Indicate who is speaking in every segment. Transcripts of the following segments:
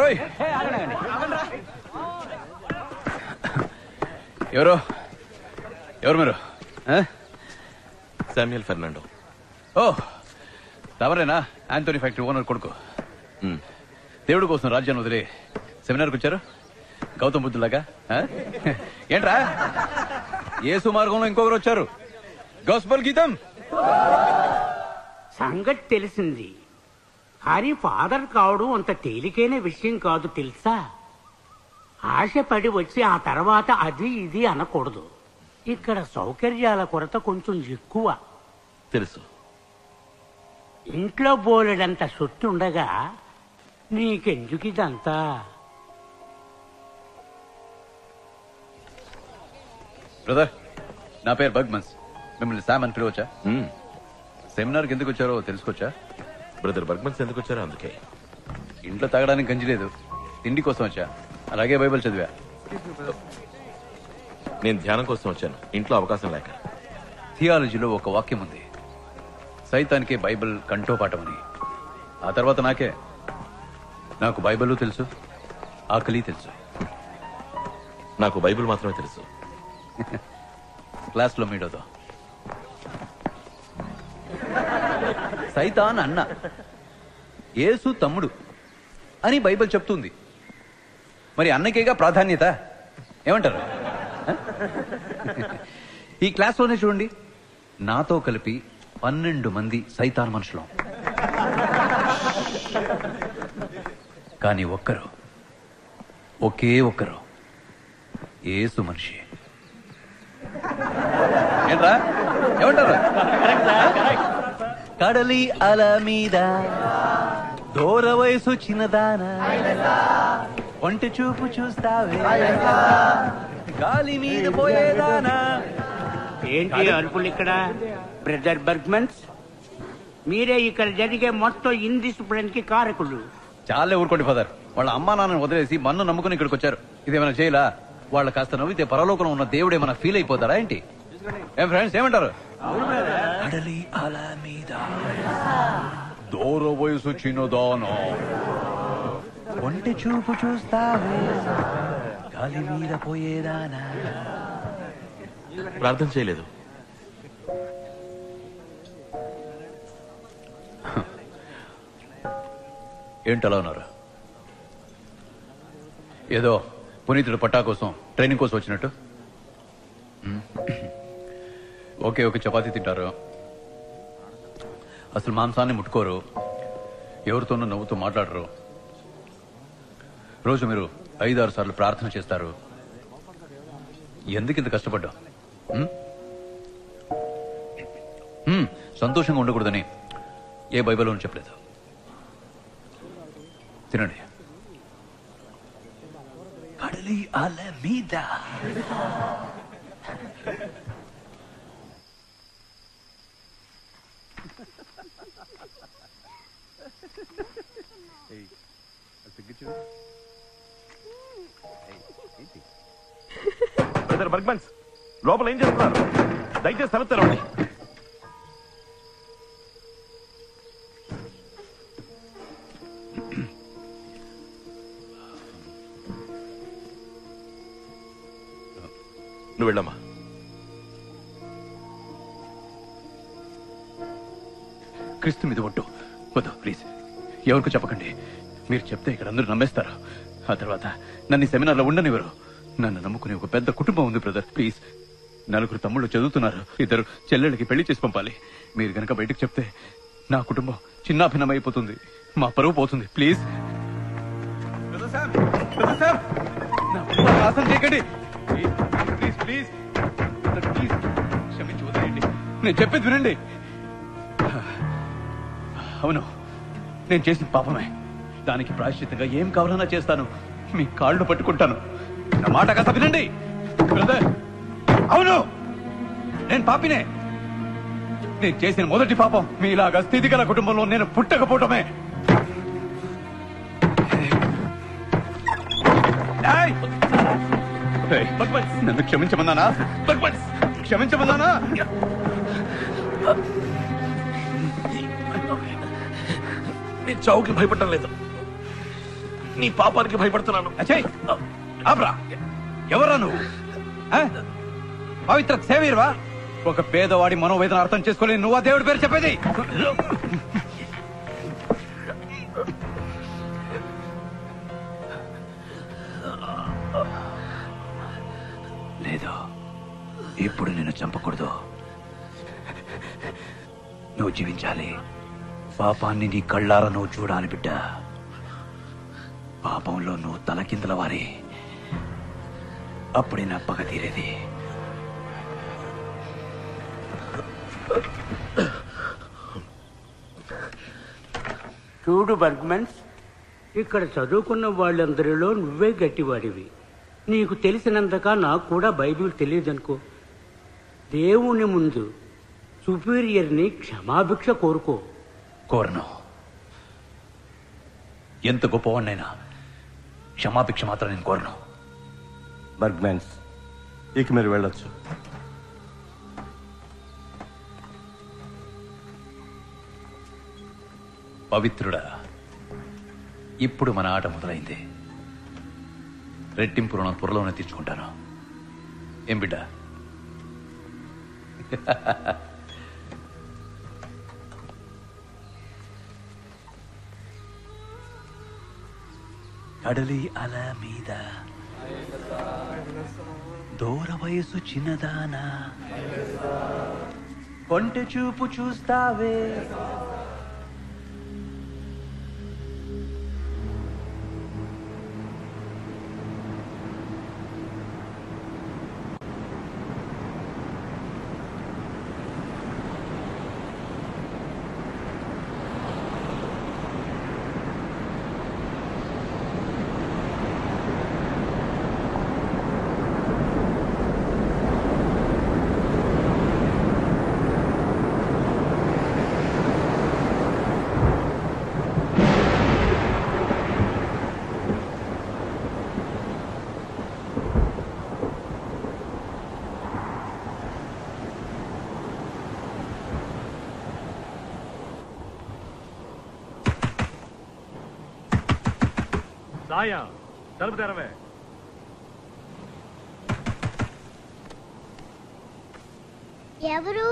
Speaker 1: రోయ్. ఎవరు మీరు?
Speaker 2: Samuel Fernando.
Speaker 1: ఓ తమరేనా? ఆంటోనీ ఫ్యాక్టరీ ఓనర్ కొడుకు. దేవుడి కోసం రాజ్యాన్ని వదిలి సెమినార్కి వచ్చారు గౌతమ్ బుద్ధులాగా. ఏంట్రా యేసు మార్గంలో ఇంకొకరు వచ్చారు. గాస్పెల్ గీతం
Speaker 3: సంగతి తెలిసింది, కానీ ఫాదర్ కావడం అంత తేలికైన విషయం కాదు తెలుసా. ఆశపడి వచ్చి ఆ తర్వాత అది ఇది అనకూడదు. ఇక్కడ సౌకర్యాల కొరత కొంచెం ఎక్కువ.
Speaker 2: తెలుసు.
Speaker 3: ఇంట్లో బోలెడంత సొత్తు ఉండగా నీకెందుకు ఇదంతా?
Speaker 1: బ్రదర్, నా పేరు బర్గ్మన్స్. మిమ్మల్ని శామ్ అని పిలవచ్చా? సెమినార్కి ఎందుకు వచ్చారో తెలుసుకోవచ్చా?
Speaker 2: బ్రదర్ బర్గ్మన్స్ ఎందుకు వచ్చారో అందుకే.
Speaker 1: ఇంట్లో తాగడానికి గంజి లేదు, తిండి కోసం వచ్చా. అలాగే బైబిల్ చదివా.
Speaker 2: నేను ధ్యానం కోసం వచ్చాను, ఇంట్లో అవకాశం లేక.
Speaker 1: థియాలజీలో ఒక వాక్యం ఉంది, సైతానికే బైబిల్ కంఠోపాఠం అని. ఆ తర్వాత నాకు బైబిల్ తెలుసు, ఆకలి తెలుసు.
Speaker 2: నాకు బైబిల్ మాత్రమే తెలుసు.
Speaker 1: క్లాస్లో మీడోతో సైతాన్ అన్న, యేసు తమ్ముడు అని బైబిల్ చెప్తుంది. మరి అన్నకేగా ప్రాధాన్యత. ఏమంటారు? ఈ క్లాస్లోనే చూడండి, నాతో కలిపి 12 మంది సైతాన్ మనుషులు, కానీ ఒకే ఒక్కరు యేసు మనిషి. ఏంట్రా ఏమంటారు? కడలి అల మీద దూర వయసు చిన్నదానా, ఒంటి చూపు చూస్తావే గాలి మీద పోయేదానా.
Speaker 3: ఏంటి అరుపులు ఇక్కడ? బ్రదర్ బర్గ్మన్స్, మీరే ఇక్కడ జరిగే మొత్తం ఇండిసిప్లిన్ కి కారకులు.
Speaker 1: చాలే ఊరుకోండి ఫాదర్. వాళ్ళ అమ్మా నాన్నని వదిలేసి మన్ను నమ్ముకుని ఇక్కడికి వచ్చారు. ఇదేమైనా చేయలా? వాళ్ళు కాస్త నవ్వితే పరలోకంలో ఉన్న దేవుడు ఏమైనా ఫీల్ అయిపోతారా ఏంటి? ఏం ఫ్రెండ్స్ ఏమంటారు? కడలి అల మీద దూర వయసు చిన్నదానా, ఒంటి చూపు చూస్తావే గాలి మీద పోయేదానా.
Speaker 2: ప్రార్థన చేయలేదు.
Speaker 1: ఏంటలా ఉన్నారు? ఏదో పునీతుడు పట్టా కోసం ట్రైనింగ్ కోసం వచ్చినట్టు. ఓకే ఓకే, చపాతీ తింటారు, అసలు మాంసాన్ని ముట్టుకోరు, ఎవరితోనూ నవ్వుతూ మాట్లాడరు, రోజు మీరు 5-6 సార్లు ప్రార్థన చేస్తారు. ఎందుకు ఇంత కష్టపడ్డా? సంతోషంగా ఉండకూడదని ఏ బైబిల్లోనూ చెప్పలేదు. తినండి. కడలి అల మీద
Speaker 2: బ్రదర్ బర్గ్మన్స్, లోపల ఏం చేస్తున్నారు? దయచేసి తలుపు తెరవండి. నువ్వు వెళ్ళమ్మా.
Speaker 1: క్రీస్తు మీద ఒట్టు. వద్దు ప్లీజ్, ఎవరికి చెప్పకండి. మీరు చెప్తే ఇక్కడ అందరూ నమ్మేస్తారు. ఆ తర్వాత నన్ను ఈ సెమినార్లో ఉండనివ్వరు. నన్ను నమ్ముకునే ఒక పెద్ద కుటుంబం ఉంది బ్రదర్. ప్లీజ్, 4 తమ్ముళ్ళు చదువుతున్నారు, 2 చెల్లెళ్ళకి పెళ్లి చేసి పంపాలి. మీరు గనక బయటకు చెప్తే నా కుటుంబం చిన్నాభిన్నమైపోతుంది, మా పరువు పోతుంది. ప్లీజ్ చేయకండి. ప్లీజ్ ప్లీజ్ ప్లీజ్, క్షమించి వదిలేయండి. నేను చెప్పేది వినండి. అవును, నేను చేసిన పాపమే. దానికి ప్రాయశ్చిత్తంగా ఏం కావాలన్నా చేస్తాను. మీ కాళ్ళు పట్టుకుంటాను. నా మాట కాస్త వినండి బ్రదర్. అవును, నేను పాపినే. నేను చేసిన మొదటి పాపం మీలాగా స్థితిగల కుటుంబంలో నేను పుట్టకపోవటమే. నన్ను క్షమించమన్నానా? క్షమించమన్నానా?
Speaker 2: నేను చావుకి భయపడటం లేదు. నీ పాపానికి భయపడుతున్నాను.
Speaker 1: అచ్చయ్ ఆబ్రా, ఎవరా నువ్వు? పవిత్ర సేవీర్వా? ఒక పేదవాడి మనోవేదన అర్థం చేసుకోలేని నువ్వు ఆ దేవుడి పేరు చెప్పేది? లేదు, ఇప్పుడు నిన్ను చంపకూడదు. నువ్వు జీవించాలి. పాపాన్ని నీ కళ్ళారా నువ్వు చూడాలి బిడ్డ. పాపంలో నువ్వు తలకిందల వారి, అప్పుడే నా పగ తీరేది.
Speaker 3: చూడు బర్గ్మన్స్, ఇక్కడ చదువుకున్న వాళ్ళందరిలో నువ్వే గట్టివాడివి. నీకు తెలిసినంతగా నాకు కూడా బైబిల్ తెలియదనుకో. దేవుని ముందు సుపీరియర్ని క్షమాభిక్ష కోరుకో.
Speaker 1: కోరను. ఎంత గొప్పవాడినైనా క్షమాభిక్ష మాత్రం నేను కోరను.
Speaker 4: బర్గ్మెన్స్, ఇక మీరు వెళ్ళొచ్చు.
Speaker 1: పవిత్రుడా, ఇప్పుడు మన ఆట మొదలైంది. రెట్టింపు రుణం త్వరలోనే తీర్చుకుంటాను. ఏం బిడ్డ? కడలి అల మీద దూర వయసు చిన్నదానా, కొంటె చూపు చూస్తావే.
Speaker 2: సాయ తలుపు తెరవే.
Speaker 5: ఎవరు?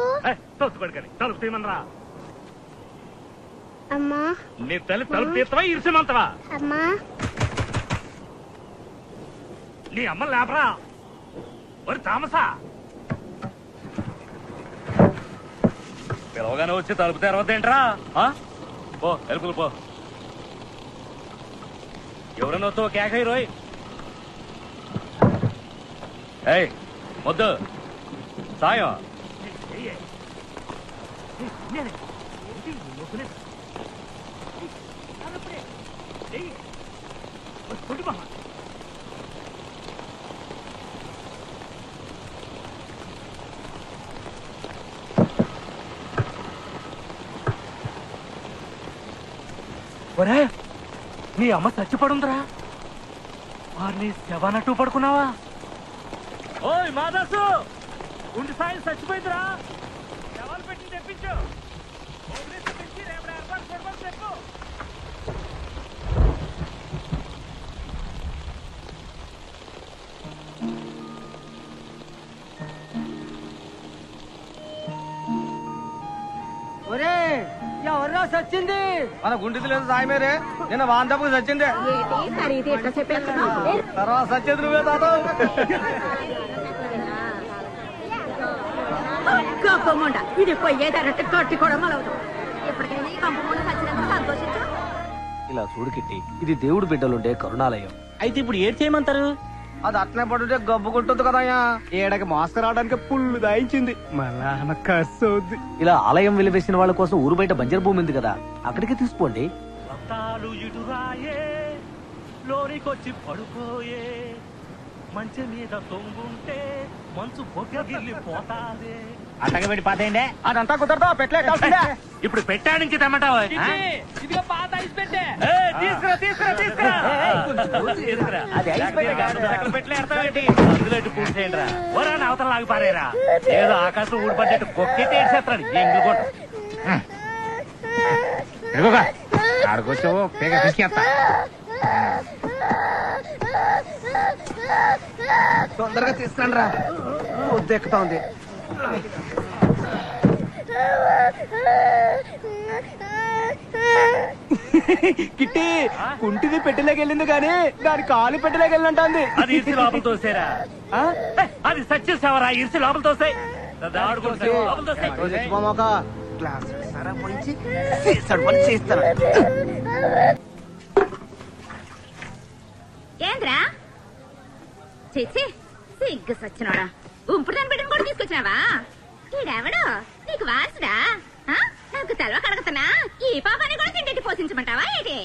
Speaker 2: తోసిపడుకని తలుపు తీయమనరా.
Speaker 5: అమ్మా.
Speaker 2: నీ తల్లి తలుపు తీస్తావా ఇరిసిమంతవా?
Speaker 5: అమ్మా.
Speaker 2: నీ అమ్మ లేపరా. మరి తామసా పిలవగానే వచ్చి తలుపు తెరవద్దేంట్రా? పో ఎలుపులు పో. ఎవరన్నా తో కేకై రోయ్. ఏయ్ మొద్దు సాయం. ఒరే, నీ అమ్మ చచ్చిపడుందిరా. వారిని శవనట్టు పడుకున్నావా? ఓయ్ మాదాసు, గుండె సాయి చచ్చిపోయిందిరా. శవాలు పెట్టి తెప్పించు. రేపు ఏర్పాటు చేయమని చెప్పు.
Speaker 6: ఒరే, ఎవర్రా సచ్చింది? మన గుండెది లేదు సాయమేరే. నిన్న వాంతపు సచ్చిందే. తర్వాత సచ్చేది నువ్వే తాత.
Speaker 7: ఇది పోయేదారంటే కట్టి కూడా మొలవదు. ఎప్పటికైనా ఈ కంపకుండా సచ్చినందుకు సంతోషించు.
Speaker 6: ఇలా చూడు కిట్టి, ఇది దేవుడు బిడ్డలుండే కరుణాలయం.
Speaker 8: అయితే ఇప్పుడు ఏం చేయమంటారు?
Speaker 6: అది అట్నే పడుంటే గబ్బుకుంటుంది కదయ్యా. ఏడకి మాస్క్ రావడానికి పుల్లు దాయించింది. మళ్ళా కస్సవుద్ది. ఇలా ఆలయం వెలివేసిన వాళ్ళ కోసం ఊరు బయట బంజరు భూమి ఉంది కదా, అక్కడికి తీసుకోండి.
Speaker 2: లోరికొచ్చి పడుకోయే, మంచి మీద తొంగుంటే మంచు పొగ్గగిల్లి పోతాదే.
Speaker 6: అట్టగబెట్టి పాతేయండి. అదంతా కుదరదా? పెట్టలే.
Speaker 2: ఇప్పుడు పెట్టా నుంచి తెమ్మంటావా?
Speaker 6: ఇదిగో పాత ఐస్ పెట్టే.
Speaker 2: తీసుకురా తీసుకురా తీసుకురా. అందులో పూర్తి చేయండి రా. ఓరాని అవతల లాగి పారేరా. ఏదో ఆకాశం ఊడిపడ్డట్టు కొక్కెట్టి ఏడ్చేస్తాడు. ఎంగు కొట్టు. ఆడుకొచ్చావు పేగ తీసుకెళ్తా.
Speaker 6: తొందరగా తీసుకురండి రా, ఉద్దెక్కుతా ఉంది. కిట్టి కుంటిది పెట్టలేకి వెళ్ళింది కానీ దాని కాలు పెట్టలేకి వెళ్ళినట్టుంది.
Speaker 2: అది ఇరిసి లోపల తోసేరా, అది సచ్చేసావరా, ఇరిసి లోపల తోసే.
Speaker 7: ఏంద్రా చేసి సిగ్గు సచ్చినోడా, ఉంపుడు దాన్ని బిడ్డను కూడా తీసుకొచ్చినావా? ఈడెవడు నీకు వారసుడా? నాకు తెలవ కడగతున్నా ఈ పాపాన్ని కూడా తిండి పోషించమంటావా ఏంటి?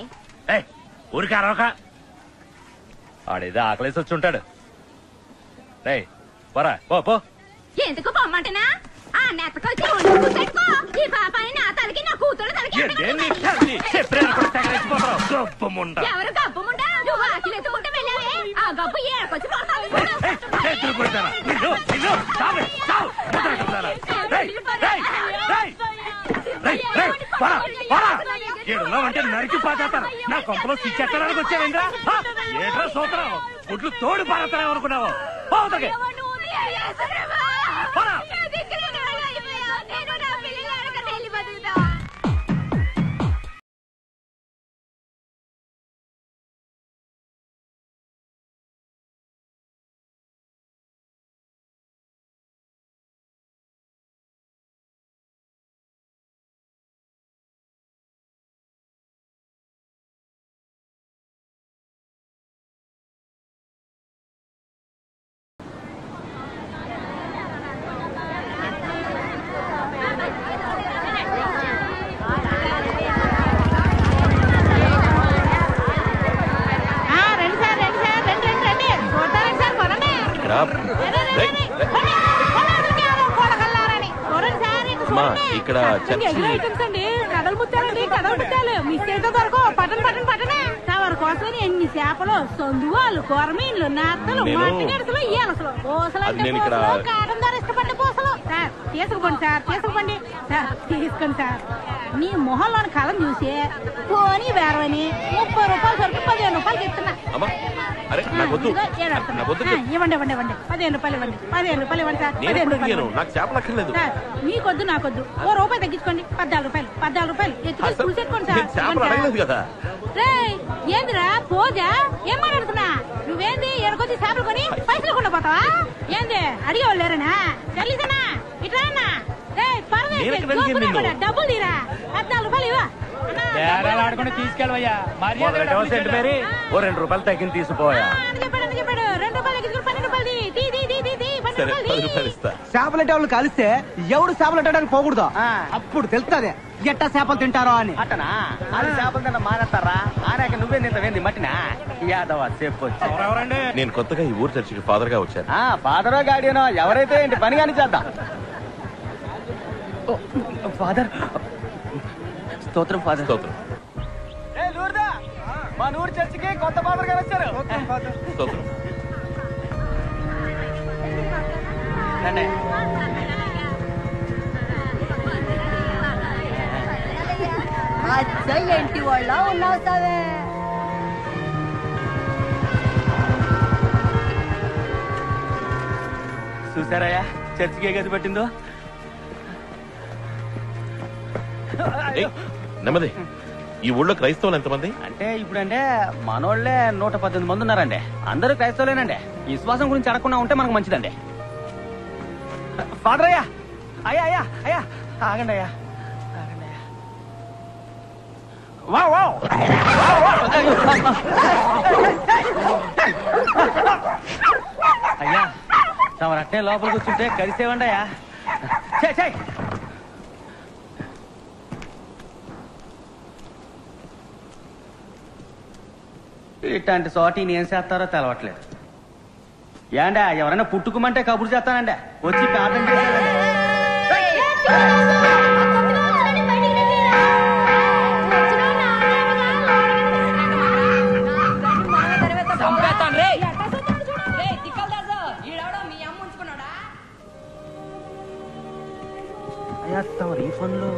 Speaker 2: ఊరికి అరవక, ఆడేదో ఆకలేసి వచ్చి ఉంటాడు. పోరా పో.
Speaker 7: ఎందుకు పొమ్మంటనా? ఆ నెత్తకొచ్చి కూర్చోట్టుకో. ఈ పాపాన్ని నా తలకి నా కూతురు తలకి ఎవరు గబ్బుముండా? నువ్వు ఆకలి ఎత్తుకుంటే వెళ్ళావే, ఆ గబ్బు ఏడకొచ్చి
Speaker 2: ఏడున్నావంటే నరికి పాచేస్తాను. నా కొంపలో సిచ్చెత్తడానికి వచ్చావేంద్రా? ఏట్రా సూత్రం, గుడ్లు తోడు పారేస్తానే అనుకున్నావు.
Speaker 8: ఇక్కడ కడలు ముత్తాలండి, కడలు ముత్తాలు మిస్ అయితే దొరకో. పట్టణ తవర కోసం ఎన్ని చేపలు, సొందువాళ్ళు, కొరమీన్లు, నత్తలు, మట్టి గడుసులు, ఈలసలు, పూసలు అంటే పూసలు, కాటం ధర ఇష్టపడి పూసలు. సార్ తీసుకుపోండి సార్, తీసుకోండి సార్, తీసుకోండి సార్. నీ మొహంలోని కళం చూసి పోనీ బేరవని 30 రూపాయలు సరికి 15 రూపాయలకి ఇస్తున్నా. ఇవ్వండి 15 రూపాయలు ఇవ్వండి, 15 రూపాయలు ఇవ్వండి సార్. 15 రూపాయలు సార్, మీకొద్దు నాకొద్దు, ఓ రూపాయి తగ్గించుకోండి. 14 రూపాయలు ఎత్తుకొని చూసేసుకోండి సార్. రే ఏందిరా పోజా, ఏం మాట్లాడుతున్నా? నువ్వేంది ఎడకొచ్చి చేపలు కొని పైసలు కొండ పోతావా ఏంది? అడిగేవాళ్ళు లేరనా? తెలిసనా ఇట్లా రే పర్వాలేదు, డబ్బులు తీరా. 14 రూపాయలు ఇవ్వ.
Speaker 2: తీసుకెళ్ళవయ్యా, ఓ 2 రూపాయలు తగ్గింది తీసిపోయా.
Speaker 7: చెప్పాడు 2 రూపాయలు తగ్గించుకుని 12 రూపాయలు
Speaker 6: చేపలంటే వాళ్ళు కలిస్తే ఎవడు చేపలు పెట్టడానికి పోకూడదు, అప్పుడు తెలుస్తుంది ఎట్టా చేపలు తింటారో అని.
Speaker 9: అట్టనా? అది చేపలు తింటా మానేస్తారా? ఆనాక నువ్వే నింతవేంది మట్టినా యాదవ చెప్పొచ్చు.
Speaker 8: నేను కొత్తగా ఈ ఊరు చర్చికి ఫాదర్ గా వచ్చాను.
Speaker 9: ఫాదరో గాడియనో ఎవరైతే ఏంటి పని కానీ చేద్దాం. ఫాదర్ స్తోత్రం, ఫాదర్ స్తోత్రం. మా నూరు చర్చికి కొత్త ఫాదర్ గారు వచ్చారు.
Speaker 8: స్తోత్రం.
Speaker 7: ఏంటి వాళ్ళ ఉన్నావు సావే?
Speaker 9: చూసారయ్యా చర్చికి ఏ గది పెట్టిందో.
Speaker 8: నెమ్మది. ఈ ఊళ్ళో క్రైస్తవులు ఎంతమంది?
Speaker 9: అంటే ఇప్పుడంటే మనోళ్లే 118 మంది ఉన్నారండి. అందరూ క్రైస్తవులేనండి. విశ్వాసం గురించి అడగకుండా ఉంటే మనకు మంచిదండి. ఫాదర్ అయ్యా, అయ్యా ఆగండి అయ్యా. అయ్యా తమరు అట్టే లోపల కూర్చుంటే కలిసేవండి అయ్యా. ఇట్లాంటి చోట ఏం చేస్తారో తెలవట్లేదు. ఏండా ఎవరైనా పుట్టుకోమంటే కబురు చేస్తానండి, వచ్చి ప్రార్థన చేశానండి. అయ్యా తమ రీఫండ్లో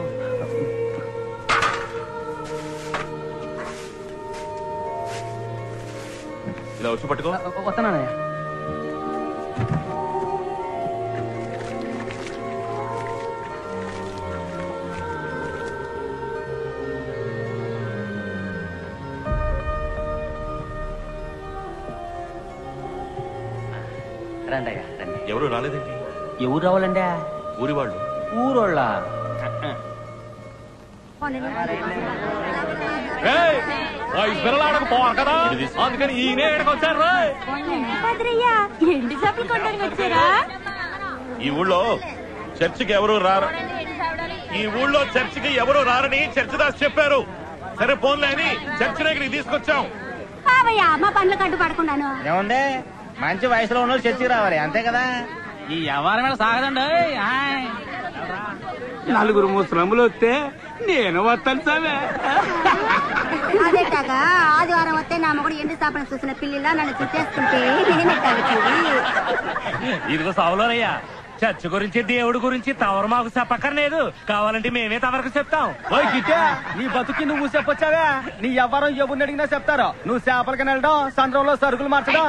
Speaker 8: ఇలా వచ్చి పట్టుకో.
Speaker 9: వస్తున్నానయ్యా. రండి అయ్యా రండి.
Speaker 10: ఎవరు రాలేదండి?
Speaker 9: ఎవరు రావాలండి?
Speaker 10: ఊరి వాళ్ళు.
Speaker 9: ఊరోళ్ళ
Speaker 2: కదా అందుకని ఈయన వచ్చారు.
Speaker 8: ఎండి చేపలు కొనడానికి వచ్చారా?
Speaker 10: ఈ ఊళ్ళో చర్చికి ఎవరు రారు. ఈ ఊళ్ళో చర్చికి ఎవరు రారని చర్చి దాస్ చెప్పారు. సరే పోన్లే అని చర్చి దగ్గరికి తీసుకొచ్చాం.
Speaker 5: మా పనులు కట్టు పడుకున్నాను.
Speaker 6: ఏముంది, మంచి వయసులో ఉన్న చర్చికి రావాలి అంతే కదా.
Speaker 9: ఈ వ్యవహారం మీద సాగదండి.
Speaker 3: నలుగురు ముసలములు వస్తే నేను వస్తాను సామే.
Speaker 5: అదేటాగా ఆదివారం వస్తే నా మొగుడు ఎండు చేపను చూసిన పిల్లిలా నన్ను చుట్టేస్తుంటే నేనే తగ్గుతుంది.
Speaker 2: ఇదిగో సావులోనయ్యా, చర్చ్ గురించి దేవుడి గురించి తవరు మాకు చెప్పక్కర్లేదు. కావాలంటే మేమే తవరకు చెప్తాం.
Speaker 9: నీ బతుకి నువ్వు చెప్పొచ్చావా? నీ ఎవరం ఎవరిని అడిగినా చెప్తారు. నువ్వు చేపలకి వెళ్ళడం, సంద్రంలో సరుకులు మార్చడం.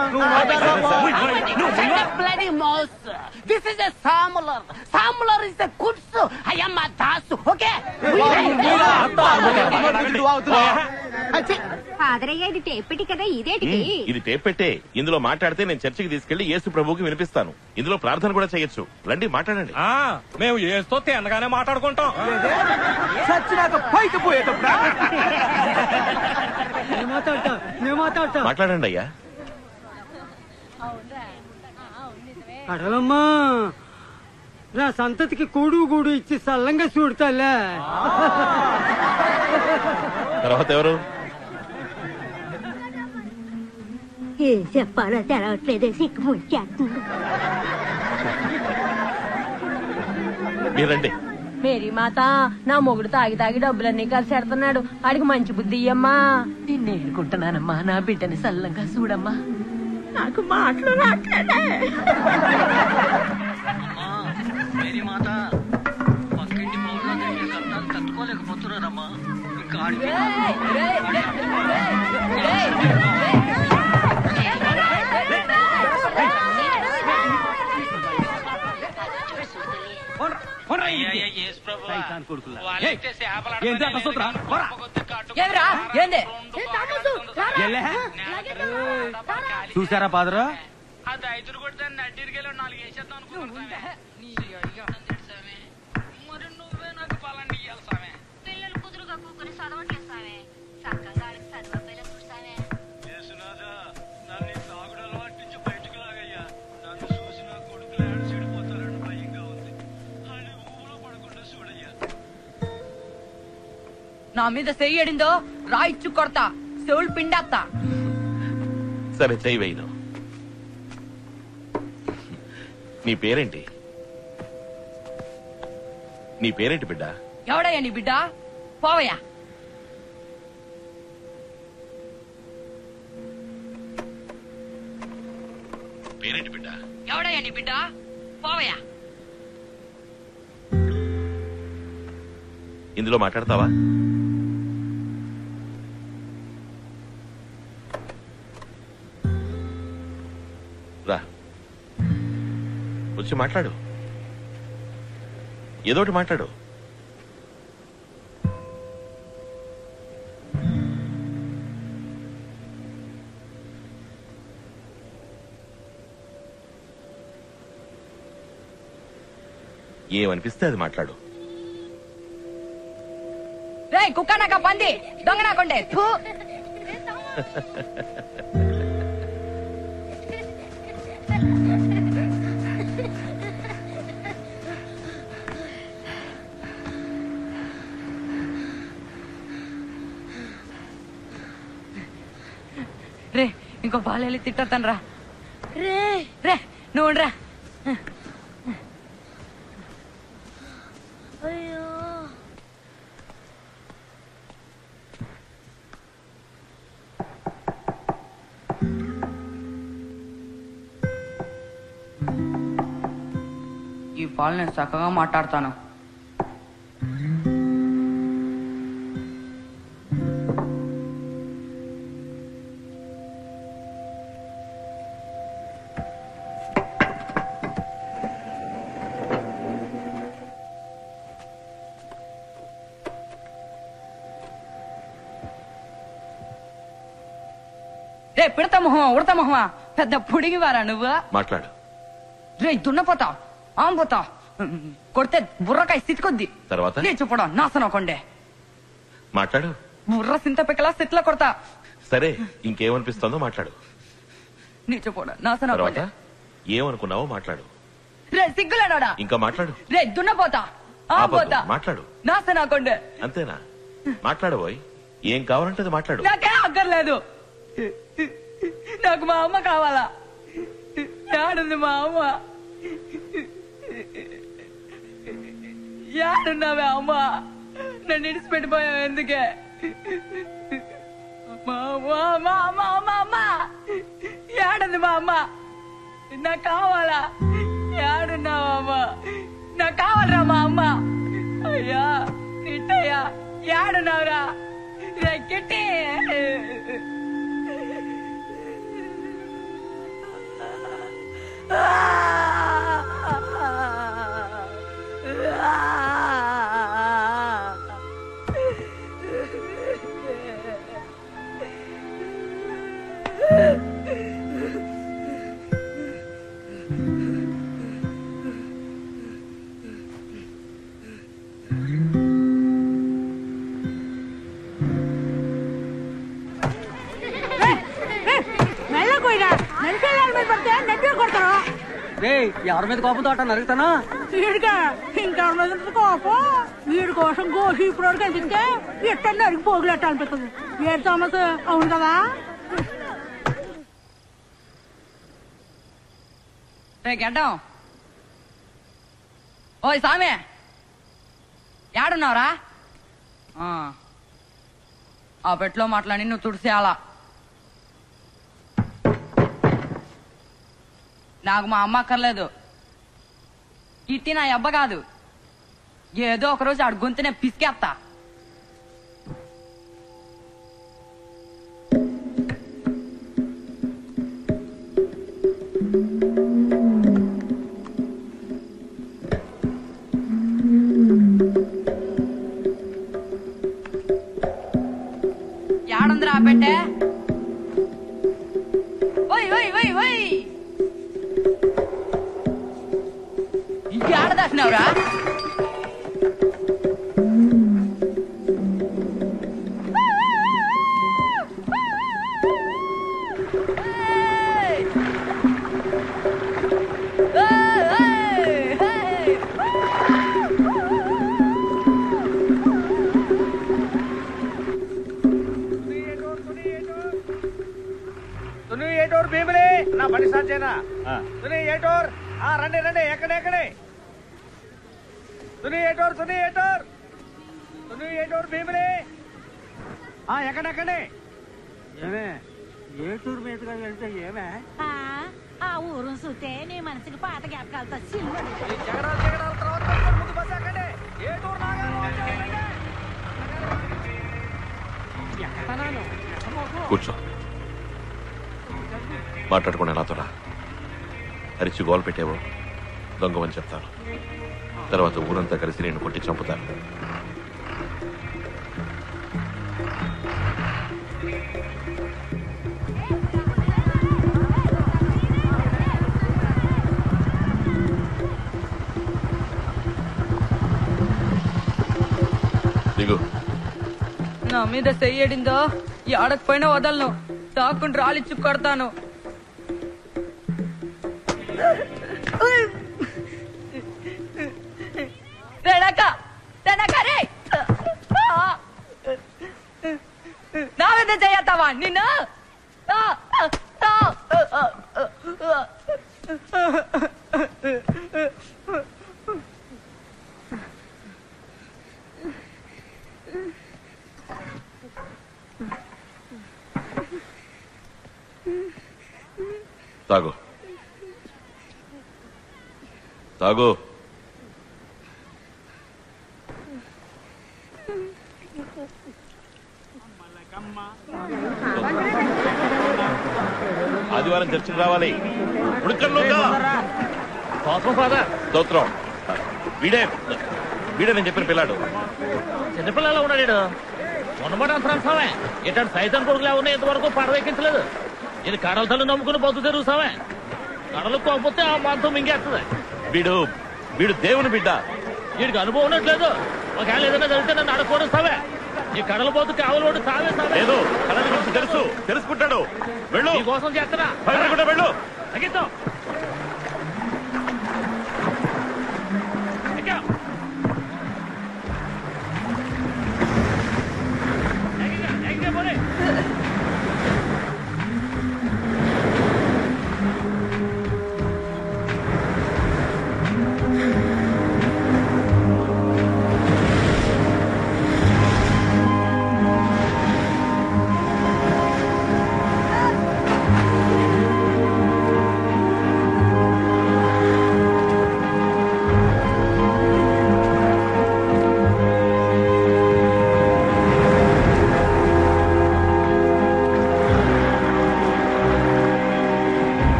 Speaker 3: This is a smuggler. Smuggler is a goods. I am a Dasu. Okay
Speaker 7: ఫాదరయ్య ఇది టేపెట్టి కదా, ఇదేటికి?
Speaker 10: ఇది టేప్ పెట్టే. ఇందులో మాట్లాడితే నేను చర్చికి తీసుకెళ్లి యేసు ప్రభువుకి వినిపిస్తాను. ఇందులో ప్రార్థన కూడా చేయొచ్చు. రండి మాట్లాడండి.
Speaker 2: మేము ఏస్తో తిన్నగానే మాట్లాడుకుంటాం.
Speaker 3: చచ్చినాక పైకి పోయేటప్పుడు
Speaker 10: మాట్లాడండి అయ్యా.
Speaker 11: అడలమ్మా, నా సంతతికి కూడు ఇచ్చి సల్లంగా చూడతాలే.
Speaker 10: తర్వాత ఎవరు?
Speaker 5: ఏం చెప్పాలో తెలవట్లేదే, సిక్కు ముచ్చేస్తుంది.
Speaker 10: మీరండి.
Speaker 8: మేరీ మాత, నా మొగుడు తాగి తాగి డబ్బులన్నీ కలిసి ఎడుతున్నాడు. ఆడికి మంచి బుద్ధి ఇయ్యమ్మా.
Speaker 11: నిన్ను ఏడుకుంటున్నానమ్మా, నా బిడ్డని సల్లంగా చూడమ్మా.
Speaker 8: నాకు మాటలు రాట్లేదే.
Speaker 9: మాత పక్కింటి పౌరులు తట్టుకోలేకపోతున్నారమ్మా. ఇంకా చూసారా పాదరు?
Speaker 5: పిల్లలు కుదురుగా కూకుని చదవట్లేదు సామే. చక్కగా చదువుపైన చూస్తామే.
Speaker 8: నా మీద చెయ్యడిందో రాయిచ్చు కొడతా, చెవులు పిండేస్తా.
Speaker 10: సరే చెయ్యి వేయను. నీ పేరేంటి? నీ పేరేంటి బిడ్డ?
Speaker 8: ఎవడయ్యా నీ బిడ్డ? పోవయ్యా.
Speaker 10: పేరేంటి బిడ్డ?
Speaker 8: ఎవడయ్యా నీ బిడ్డ? పోవయ్యా.
Speaker 10: ఇందులో మాట్లాడతావా? రా, వచ్చి మాట్లాడు. ఏదోటి మాట్లాడు. ఏమనిపిస్తే అది మాట్లాడు.
Speaker 8: రే కుక్క నాక పంది దొంగ నాకుండే. రే ఇంకో బాలెళ్ళి తిట్టొద్దాను రా. రే రే నువ్వు రా. ఈ పాలు నేను చక్కగా మాట్లాడతాను.
Speaker 12: రే పిడత మొహమా ఉడత మొహమా పెద్ద పుడిగివారా నువ్వు?
Speaker 10: మాట్లాడు.
Speaker 12: రే దున్నపోతా ఆంపోతా కొడితే బుర్రకాయ స్థితికొద్ది.
Speaker 10: తర్వాత
Speaker 12: నీ చూపడా నాశనం కొండే.
Speaker 10: మాట్లాడు.
Speaker 12: బుర్ర సింత పిక్కలా స్థితిలో కొడతా.
Speaker 10: సరే ఇంకేమనిపిస్తుందో మాట్లాడు.
Speaker 12: నీ చూపడా నాశనం
Speaker 10: తర్వాత
Speaker 12: కొండే.
Speaker 10: ఏమనుకున్నావో మాట్లాడు.
Speaker 12: రే సిగ్గులేనాడా?
Speaker 10: ఇంకా మాట్లాడు.
Speaker 12: రే దున్నపోతా ఆంపోతా
Speaker 10: మాట్లాడు.
Speaker 12: నాశనం కొండే.
Speaker 10: అంతేనా? మాట్లాడబోయ్. ఏం కావాలంటే అది మాట్లాడు.
Speaker 12: నాకే అక్కర్లేదు. నాకు మా అమ్మ కావాలా? యాడుంది మా అమ్మ? యాడున్నావే అమ్మ? నన్ను ఇడిచిపెట్టిపోయావు ఎందుకే? యాడుంది మా అమ్మ? నాకు కావాలా? యాడున్నావా అమ్మ? నాకు కావాలరా మా అమ్మ. అయ్యా ఇట్టయ్యా యాడున్నావురా? కిట్టి
Speaker 6: ఎవరి మీద కోపంతో అట్ట నరుగుతానా?
Speaker 8: వీడిగా ఇంకెవరి మీద కోపం? వీడి కోసం గోసి ఇప్పుడు కనిపిస్తే ఎట్ట నరికి పోగులెట్ట అనిపిస్తుంది. ఏడు థామస్ అవును కదా?
Speaker 12: రే గడ్డం, ఓయ్ సామే యాడున్నావురా? ఆ పెట్లో మాట్లాడి నువ్వు తుడిసేయాలా. నాకు మా అమ్మ అక్కర్లేదు. ఇట్టి నా అబ్బ కాదు. ఏదో ఒకరోజు ఆడు గొంతునే పిసికేస్తా. యాడుందిరా ఆ పెట్టే? ఓయ్ ఓయ్ ఓయ్ ఓయ్ ఇంకేడదాసినవరా?
Speaker 6: నా బండి స్టార్ట్ చేయనా? ఏటోర్ రండి రండి. ఎక్కడే సునీ ఏటోర్ భీమిలే. ఎక్కడెక్కడే ఏమే ఏటూరు మీదుగా వెళ్తే ఏమే
Speaker 8: ఆ ఊరు చూస్తే నీ మనసుకి పాత జ్ఞాపకాలతో
Speaker 6: ముందు బస్ ఎక్కండి. ఏటూరు
Speaker 10: కూర్చో. మాట్లాడకుండా నాతో రా. అరిచి గోలు పెట్టేవో దొంగమని చెప్తాను. తర్వాత ఊరంతా కలిసి నేను కొట్టి చంపుతాను. దిగు.
Speaker 12: నా మీద చెయ్యడిందో ఆడకపోయినా వదలను. తాకుండా రాలిచ్చు కొడతాను. నా మీద చెయ్యతావా నిన్ను?
Speaker 10: తాగు తాగు. ఆదివారం చర్చికి రావాలి. స్తోత్రం. వీడే నేను చెప్పిన పిల్లాడు.
Speaker 2: చిన్నపిల్లలు ఉన్నాడు. మొన్నమాట అంతరాంశమే. ఇట్లాంటి సైతం కొడుకులా ఉన్నాయి. ఇంతవరకు పడవ ఎక్కించలేదు. ఇది కడల తల్లి నమ్ముకుని బతు తెరుగుతావే కడలు కోకపోతే ఆ మాంతం మింగేస్తుంది.
Speaker 10: వీడు దేవుని బిడ్డ.
Speaker 2: వీడికి అనుభవం ఉన్నట్లేదు. ఒకవేళ ఏదైనా జరిగితే నన్ను అడగకూడస్తావే. ఈ కడల పోతు కావలి సావే
Speaker 10: లేదు. కడల గురించి తెలుసుకుంటాడు. వెళ్ళు.
Speaker 2: నీ కోసం చేస్తారా?
Speaker 10: వెళ్ళు.
Speaker 2: తగ్గిద్దాం.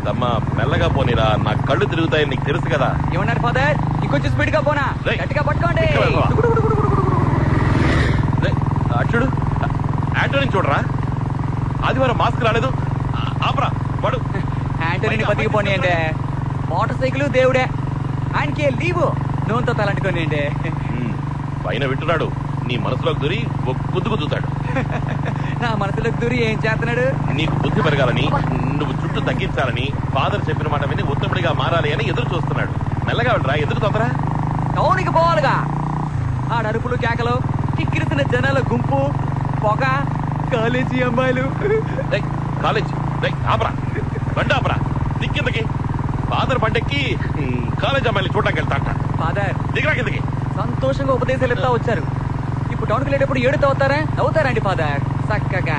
Speaker 10: తమ్మా మెల్లగా పోనీరా, నా కళ్ళు తిరుగుతాయని నీకు తెలుసు కదా.
Speaker 12: ఏమన్నారు ఫాదర్? ఇంకొంచెం స్పీడ్ గా పోనా? గట్టిగా పట్టుకోండి.
Speaker 10: చూడు ఆంటోని చూడరా, ఆదివారం మాస్క్ రాలేదు. ఆపరా వాడు
Speaker 12: ఆంటోని బతికిపోని అంటే మోటార్ సైకిల్ దేవుడే, ఆయనకి లీవు నూనెతో తలంటుకోని అంటే
Speaker 10: పైన వింటున్నాడు. నీ మనసులోకి దూరి బుద్ధి కుదుతాడు.
Speaker 12: నా మనసులోకి దూరి ఏం చేస్తున్నాడు?
Speaker 10: నీకు బుద్ధి పెరగాలని, నువ్వు చుట్టూ తగ్గించాలని, ఫాదర్ చెప్పిన మాట విని ఉత్తముడిగా మారాలి అని ఎదురు చూస్తున్నాడు. మెల్లగా వెళ్ళరా, ఎదురు తొందరా.
Speaker 12: టౌన్కి పోవాలిగా. ఆ నరుపులు కేకలు, కిక్కిరిసిన జనాల గుంపు, పొగ, కాలేజీ అమ్మాయిలు.
Speaker 10: కాలేజీ ఆపరా, బండి ఆపరా. దిక్కిందకి ఫాదర్ బండెక్కి కాలేజ్ అమ్మాయిలు చూడడానికి వెళ్తాంట.
Speaker 12: ఫాదర్
Speaker 10: దిగరా కిందకి.
Speaker 12: సంతోషంగా ఉపదేశాలు ఇస్తా వచ్చారు. ఇప్పుడు టౌన్కి వెళ్ళేటప్పుడు ఏడుతో అవుతారండి ఫాదర్ చక్కగా.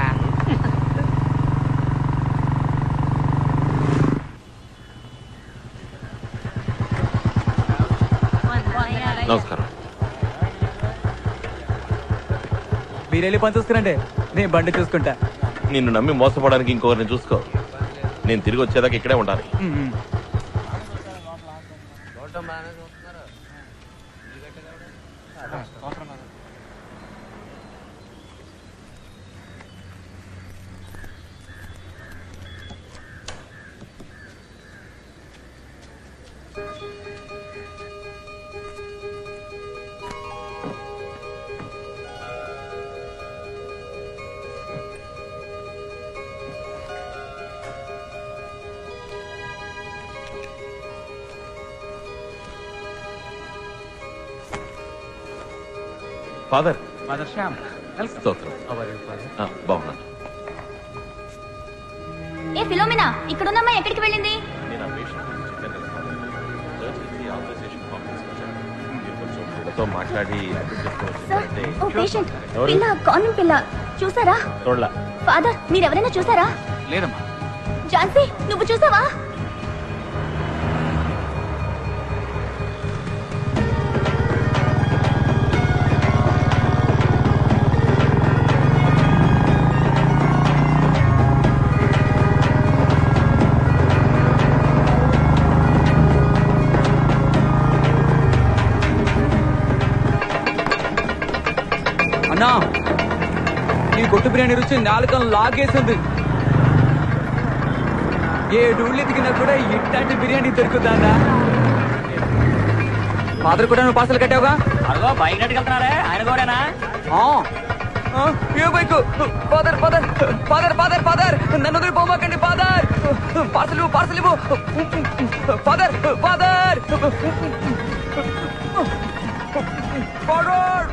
Speaker 10: నమస్కారం.
Speaker 12: మీరు వెళ్ళి పని చూసుకురండి, నేను బండి చూసుకుంటా.
Speaker 10: నిన్ను నమ్మి మోసపోవడానికి ఇంకొకరిని చూసుకో. నేను తిరిగి వచ్చేదాకా ఇక్కడే ఉండాలి. ఫాదర్
Speaker 1: శ్యామ్
Speaker 10: బాగున్నాను.
Speaker 5: ఏ ఫిలోమినా, ఇక్కడున్నమ్మా ఎక్కడికి వెళ్ళింది?
Speaker 10: మాట్లాడి
Speaker 5: కాన్వెంట్ పిల్ల చూసారా? ఫాదర్ మీరెవరైనా చూసారా?
Speaker 1: లేదమ్మా.
Speaker 5: ఝాన్సీ నువ్వు చూసావా?
Speaker 12: అన్నా, ఈ కొట్టు బిర్యానీ రుచి నాలుకను లాగేసింది. ఏ డూళ్ళు ఎదిగినా కూడా ఇట్లాంటి బిర్యానీ దొరుకుతుందా? ఫాదర్ కూడా నువ్వు పార్సల్ కట్టావుగా?
Speaker 9: అదిగో బైక్ వెళ్తున్నారే, ఆయన కూడానా?
Speaker 12: Father father father father father నన్ను వదిలి పోమాకండి ఫాదర్. పార్సల్ ఇవ్వు, పార్సల్ ఇవ్వు father father father.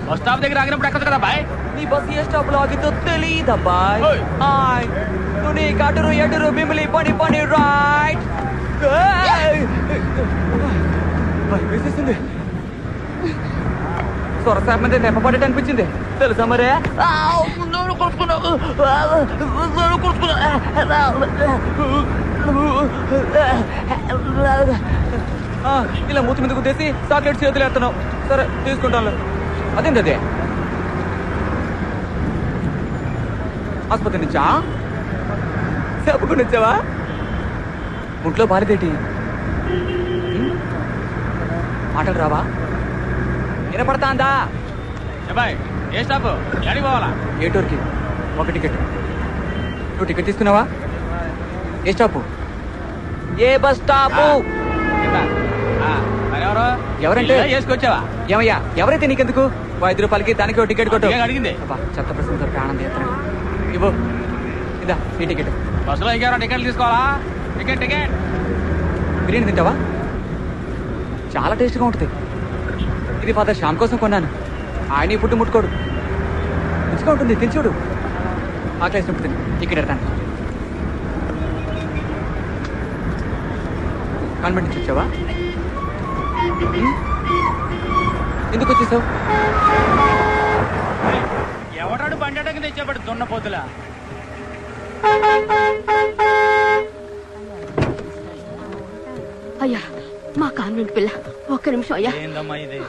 Speaker 9: Bus stop దగ్గర ఆగినప్పుడు ఎక్కడ కదా బాయ్?
Speaker 12: నీ బస్ ఏ స్టాప్ లో ఆగితో తెలియదబ్బాయ్ తుని కటురు ఎటురు బిమిలి పని పని రైట్ వేసేసింది సొరసార్ మీద నెప్పపడేట అనిపించింది తెలుసా మరే ఇలా మూతి మీద గుద్దేసి చాక్లెట్ చేతులు ఎత్తున్నావు సరే తీసుకుంటాను అదేంటి అదే ఆసుపత్రి నుంచా చెప్పుకుని వచ్చావా ఒంట్లో బాలేదేటి మాటలు రావా వినపడతాందా
Speaker 6: ఏ స్టాప్ ఎక్కడికి పోవాలా
Speaker 12: ఏ టూర్కి ఒక టికెట్ నువ్వు టికెట్ తీసుకున్నావా ఏ స్టాపు ఏ బస్ స్టాపు ఎవరంటే
Speaker 6: వేసుకొచ్చావా
Speaker 12: ఏమయ్యా ఎవరైతే నీకెందుకు 5 రూపాయలకి దానికి టికెట్ కొట్టు
Speaker 6: అడిగింది
Speaker 12: చెత్త ప్రశ్న ఆనందం ఎత్తనం ఇవ్వు ఇదా ఈ టికెట్
Speaker 6: బస్సులో ఇంకెవరో టికెట్లు తీసుకోవాలా టికెట్ టికెట్
Speaker 12: బిర్యానీ తింటావా చాలా టేస్ట్గా ఉంటుంది ఇది ఫాదర్ శ్యామ్ కోసం కొన్నాను ఆయన ఈ పుట్టు ముట్టుకోడు రుచిగా ఉంటుంది తినచూడు ఆకలేసినప్పుడు తిని టికెట్ ఎడతాను కాన్వెంట్ నుంచి వచ్చావా ఎందుకు వచ్చేసావు
Speaker 6: ఎవడాడు బండి తెచ్చేవాడు దున్న పొద్దులా
Speaker 13: అయ్యా మా కాన్వెంట్ పిల్ల ఒక్క నిమిషం అయ్యా
Speaker 6: ఏందమ్మా ఇది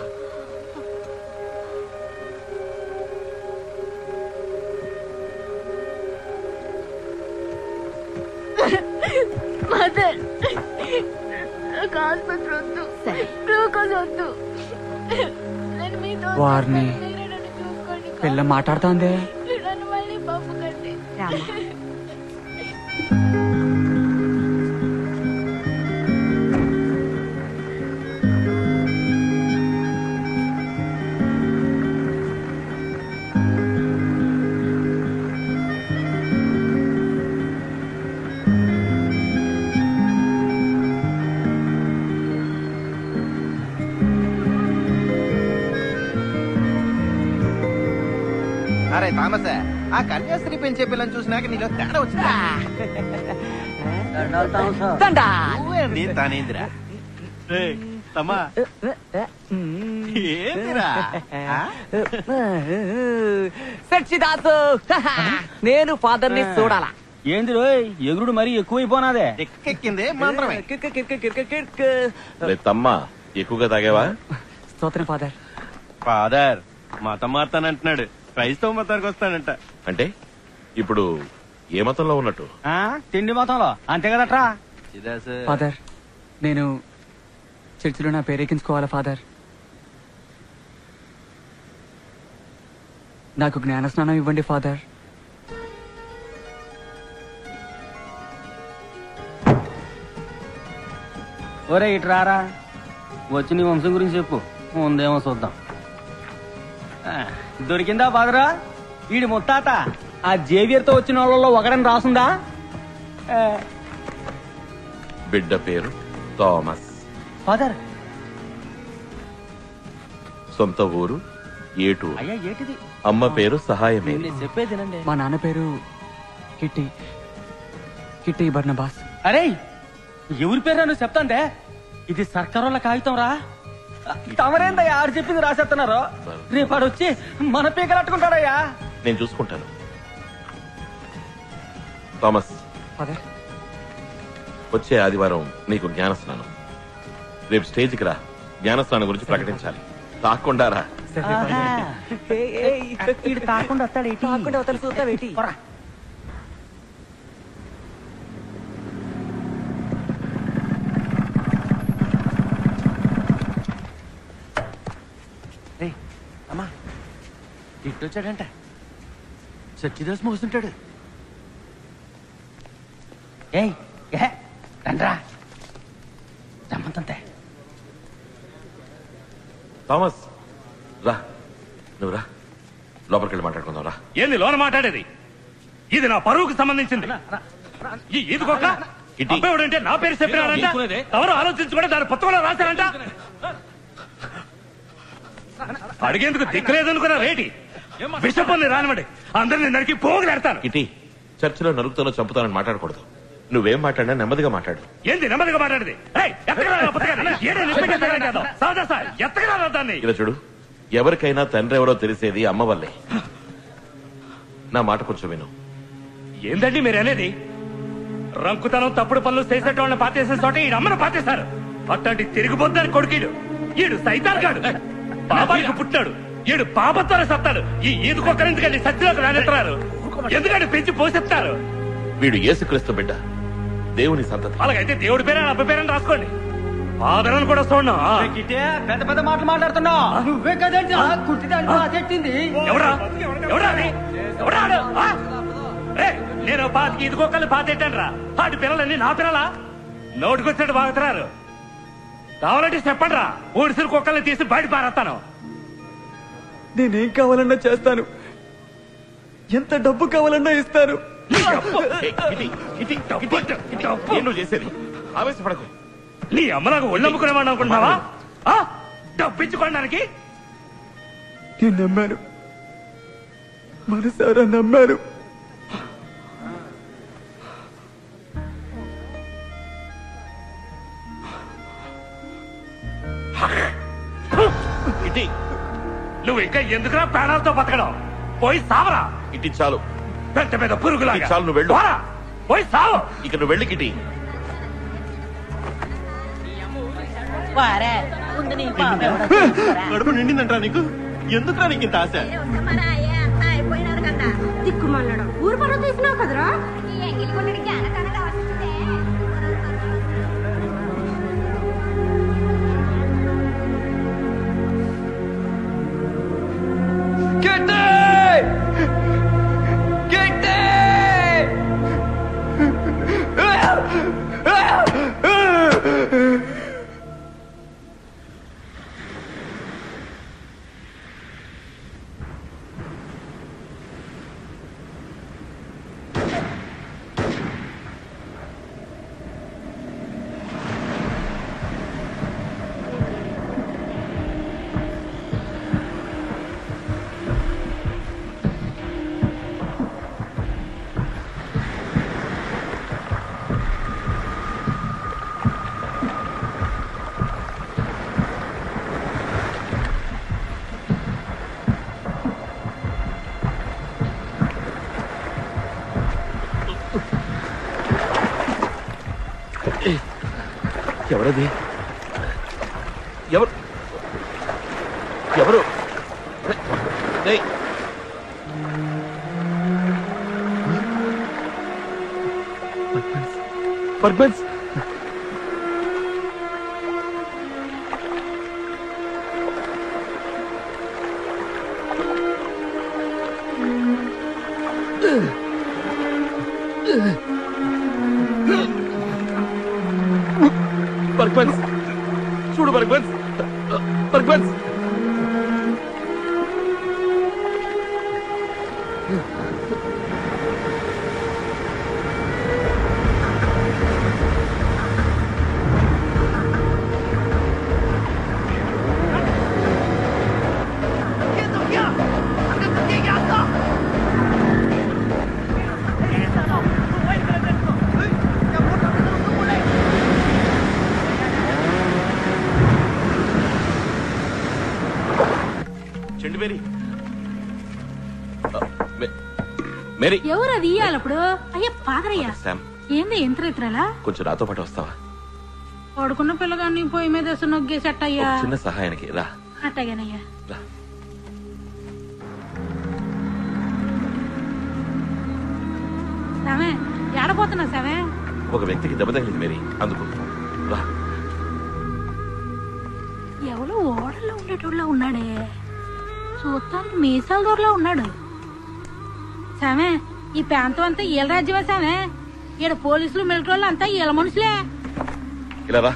Speaker 13: మదర్ ఆసుపత్రి వద్దు గ్లూకోజ్ వద్దు
Speaker 12: వారిని పిల్ల మాట్లాడుతోంది
Speaker 13: మళ్ళీ పంపకండి
Speaker 14: అరే థామస్ ఆ కన్యాశ్రీ పెంచే పిల్లని చూసినాక నీలో తేడా వచ్చిందా నువ్వేంది తానేందిరా తమ్మా ఏందిరా
Speaker 12: సచ్చిదాసు నేను ఫాదర్ ని చూడాలా
Speaker 6: ఏంది రోయ్ ఎగురుడు మరీ ఎక్కువైపోనాదే
Speaker 14: ఎక్కెక్కిందే మాత్రమే
Speaker 10: తమ్మా ఎక్కువగా తాగేవా
Speaker 12: స్తోత్రం ఫాదర్
Speaker 4: ఫాదర్ మతం మారుతానంటున్నాడు క్రైస్తవ మతానికి వస్తాడంట
Speaker 10: అంటే ఇప్పుడు ఏ మతంలో ఉన్నట్టు
Speaker 6: తిండి మతంలో అంతే కదట్రా
Speaker 12: ఫాదర్ నేను చర్చిలో నా పేరెక్కించుకోవాలా ఫాదర్ నాకు జ్ఞానస్నానం ఇవ్వండి ఫాదర్
Speaker 6: ఒరే ఇట్రారా వచ్చి నీ వంశం గురించి చెప్పు ముందేమో చూద్దాం దొరికిందా బాదరా వీడి ముత్తాత ఆ జేవియర్ తో వచ్చిన వాళ్ళలో ఒకడని రాసుందా
Speaker 10: బిడ్డ పేరు థామస్
Speaker 6: ఫాదర్
Speaker 10: సొంత ఊరు ఏటూరు
Speaker 6: అయ్యా ఏటిది
Speaker 10: అమ్మ పేరు సహాయమే
Speaker 6: చెప్పేదినండి
Speaker 12: మా నాన్న పేరు కిట్టి కిట్టి బర్నబాస్
Speaker 6: అరే ఎవరి పేరు నువ్వు చెప్తాందే ఇది సర్కారోళ్ళ కాగితం రా తమరేందయ్యా ఆడు చెప్పింది రాసేస్తున్నారు రేపు ఆడు వచ్చి మన పీకలట్టుకుంటాడయ్యా
Speaker 10: నేను చూసుకుంటాను థామస్
Speaker 12: ఫాదర్
Speaker 10: వచ్చే ఆదివారం నీకు జ్ఞానస్నానం రేపు స్టేజ్కి రా జ్ఞానస్నానం గురించి ప్రకటించాలి తాకుండా రా
Speaker 6: తాకుండా వస్తాడేటి
Speaker 12: తాకుండా వస్తాడు చూస్తావేటి
Speaker 14: అమ్మా ఇట్టొచ్చాడంట సచ్చిదాస్ మోస్తుంటాడు
Speaker 6: ఏయ్ రండ్రా రమ్మంతంతే
Speaker 10: థామస్ రా నువ్వు రా లోపలికి వెళ్ళి మాట్లాడుకుందాం రా
Speaker 2: ఏంది లోన మాట్లాడేది ఇది నా పరువుకు సంబంధించింది ఈదుకోక అబ్బాయిడంటే నా పేరు చెప్పినాడంట ఎవరు ఆలోచించుకుంటే దాని పుస్తకంలో రాశారంట అడిగేందుకు దిక్కులేదనుకున్నా రేటి విషపల్ని రానివ్వండి, అందరిని నరికి పోగులేడతాను.
Speaker 10: ఇటీ చర్చిలో నరుకుతానో చంపుతానని మాట్లాడకూడదు. నువ్వేం మాట్లాడినా నెమ్మదిగా మాట్లాడు.
Speaker 2: ఏంది నెమ్మదిగా మాట్లాడేది?
Speaker 10: ఇలా చూడు, ఎవరికైనా తండ్రి ఎవరో తెలిసేది అమ్మ వల్లే. నా మాట కొంచెం విను.
Speaker 2: ఏందండి మీరు అనేది? రంకుతనం తప్పుడు పనులు చేసేటోళ్ళని పాతేసే చోట ఈ అమ్మను పాతేశారు. అట్లాంటి తిరిగిపోద్దని కొడుకీడు, ఈడు సైతాన్ గాడు. బాబాయికి పుట్టాడు, ఈడు పాపతోనే సత్తాడు. ఈ ఈదుకొక్కరింటికండి సత్యలోకి రానెత్తారు. ఎందుకంటే పెంచి పోషిస్తారు.
Speaker 10: వీడు యేసుక్రీస్తు బిడ్డ, దేవుని సంతతి.
Speaker 2: అలాగైతే దేవుడి పేరు అబ్బ పేరని రాసుకోండి. ఫాదర్ కూడా చూడండి.
Speaker 9: పెద్ద పెద్ద మాటలు మాట్లాడుతున్నావు. నువ్వే కదండి చెట్టింది.
Speaker 2: ఎవరా ఎవరా ఎవరా? నేను పాతికి ఇదికొక్కల్ని పాతెట్టాను రా. వాటి పిల్లలన్నీ నా పిల్లలా? నోటికొచ్చాడు బాగుతున్నారు. కావాలంటే చెప్పండి రా, ఊడిసిరి కుక్కల్ని తీసి బయట పారేస్తాను.
Speaker 12: నేనేం కావాలన్నా చేస్తాను, ఎంత డబ్బు కావాలన్నా ఇస్తాను.
Speaker 10: చేసేది ఆవేశపడకు.
Speaker 2: నీ అమ్మలాగా ఒళ్ళమ్ముకునేవాడు అనుకుంటున్నావా? డబ్బు ఇచ్చుకోవడానికి
Speaker 12: నేను నమ్మాను, మనసారా నమ్మాను.
Speaker 2: నువ్వు ఇంకా ఎందుకురా ప్రాణాలతో బతకడం? పోయి సావరా.
Speaker 10: ఇటీ చాలు,
Speaker 2: పెద్ద పెద్ద పురుగులాగా.
Speaker 10: చాలు, నువ్వు వెళ్ళు.
Speaker 2: పోయి సావు.
Speaker 10: ఇక నువ్వు వెళ్ళి కిటీ.
Speaker 4: కడుపు నిండిందంటరా నీకు? ఎందుకురా నీకు ఇంత ఆశ?
Speaker 5: దిక్కుమల్లడం ఊరు పరువు తీసినావు కదరా. ఈ ఎంగిలి కొన్నిటికి అనకనగా వస్తుంది.
Speaker 10: ఎవరది? ఎవరు ఎవరు?
Speaker 12: పర్పస్
Speaker 10: బర్గ్మన్స్, చూడు బర్గ్మన్స్, బర్గ్మన్స్.
Speaker 8: ఎవరు అది ఇయ్యాలప్పుడు? అయ్యా పాదరయ్యా, ఏంది ఎంత రైతురాలా?
Speaker 10: కొంచెం నాతో పాటు వస్తావా?
Speaker 8: పడుకున్న పిల్లగాన్ని పొయ్యి మీద వేసి నొగ్గేసి అట్టయ్యా.
Speaker 10: చిన్న సహాయానికి రా.
Speaker 8: అట్టగానయ్యా. సమే ఏడపోతున్నా సమే?
Speaker 10: ఒక వ్యక్తికి దెబ్బ తగిలింది మేరీ, అందుకు రా.
Speaker 8: ఎవరో ఓడల్లో ఉండేటోళ్ళ ఉన్నాడే, చూస్తానికి మీసాల దూరలో ఉన్నాడు. సామే ఈ ప్రాంతం అంతా ఈల రాజ్యమే సామే. ఈడ పోలీసులు మిలిటరీ వాళ్ళు అంతా ఈల మనుషులే.
Speaker 10: ఇలా రా,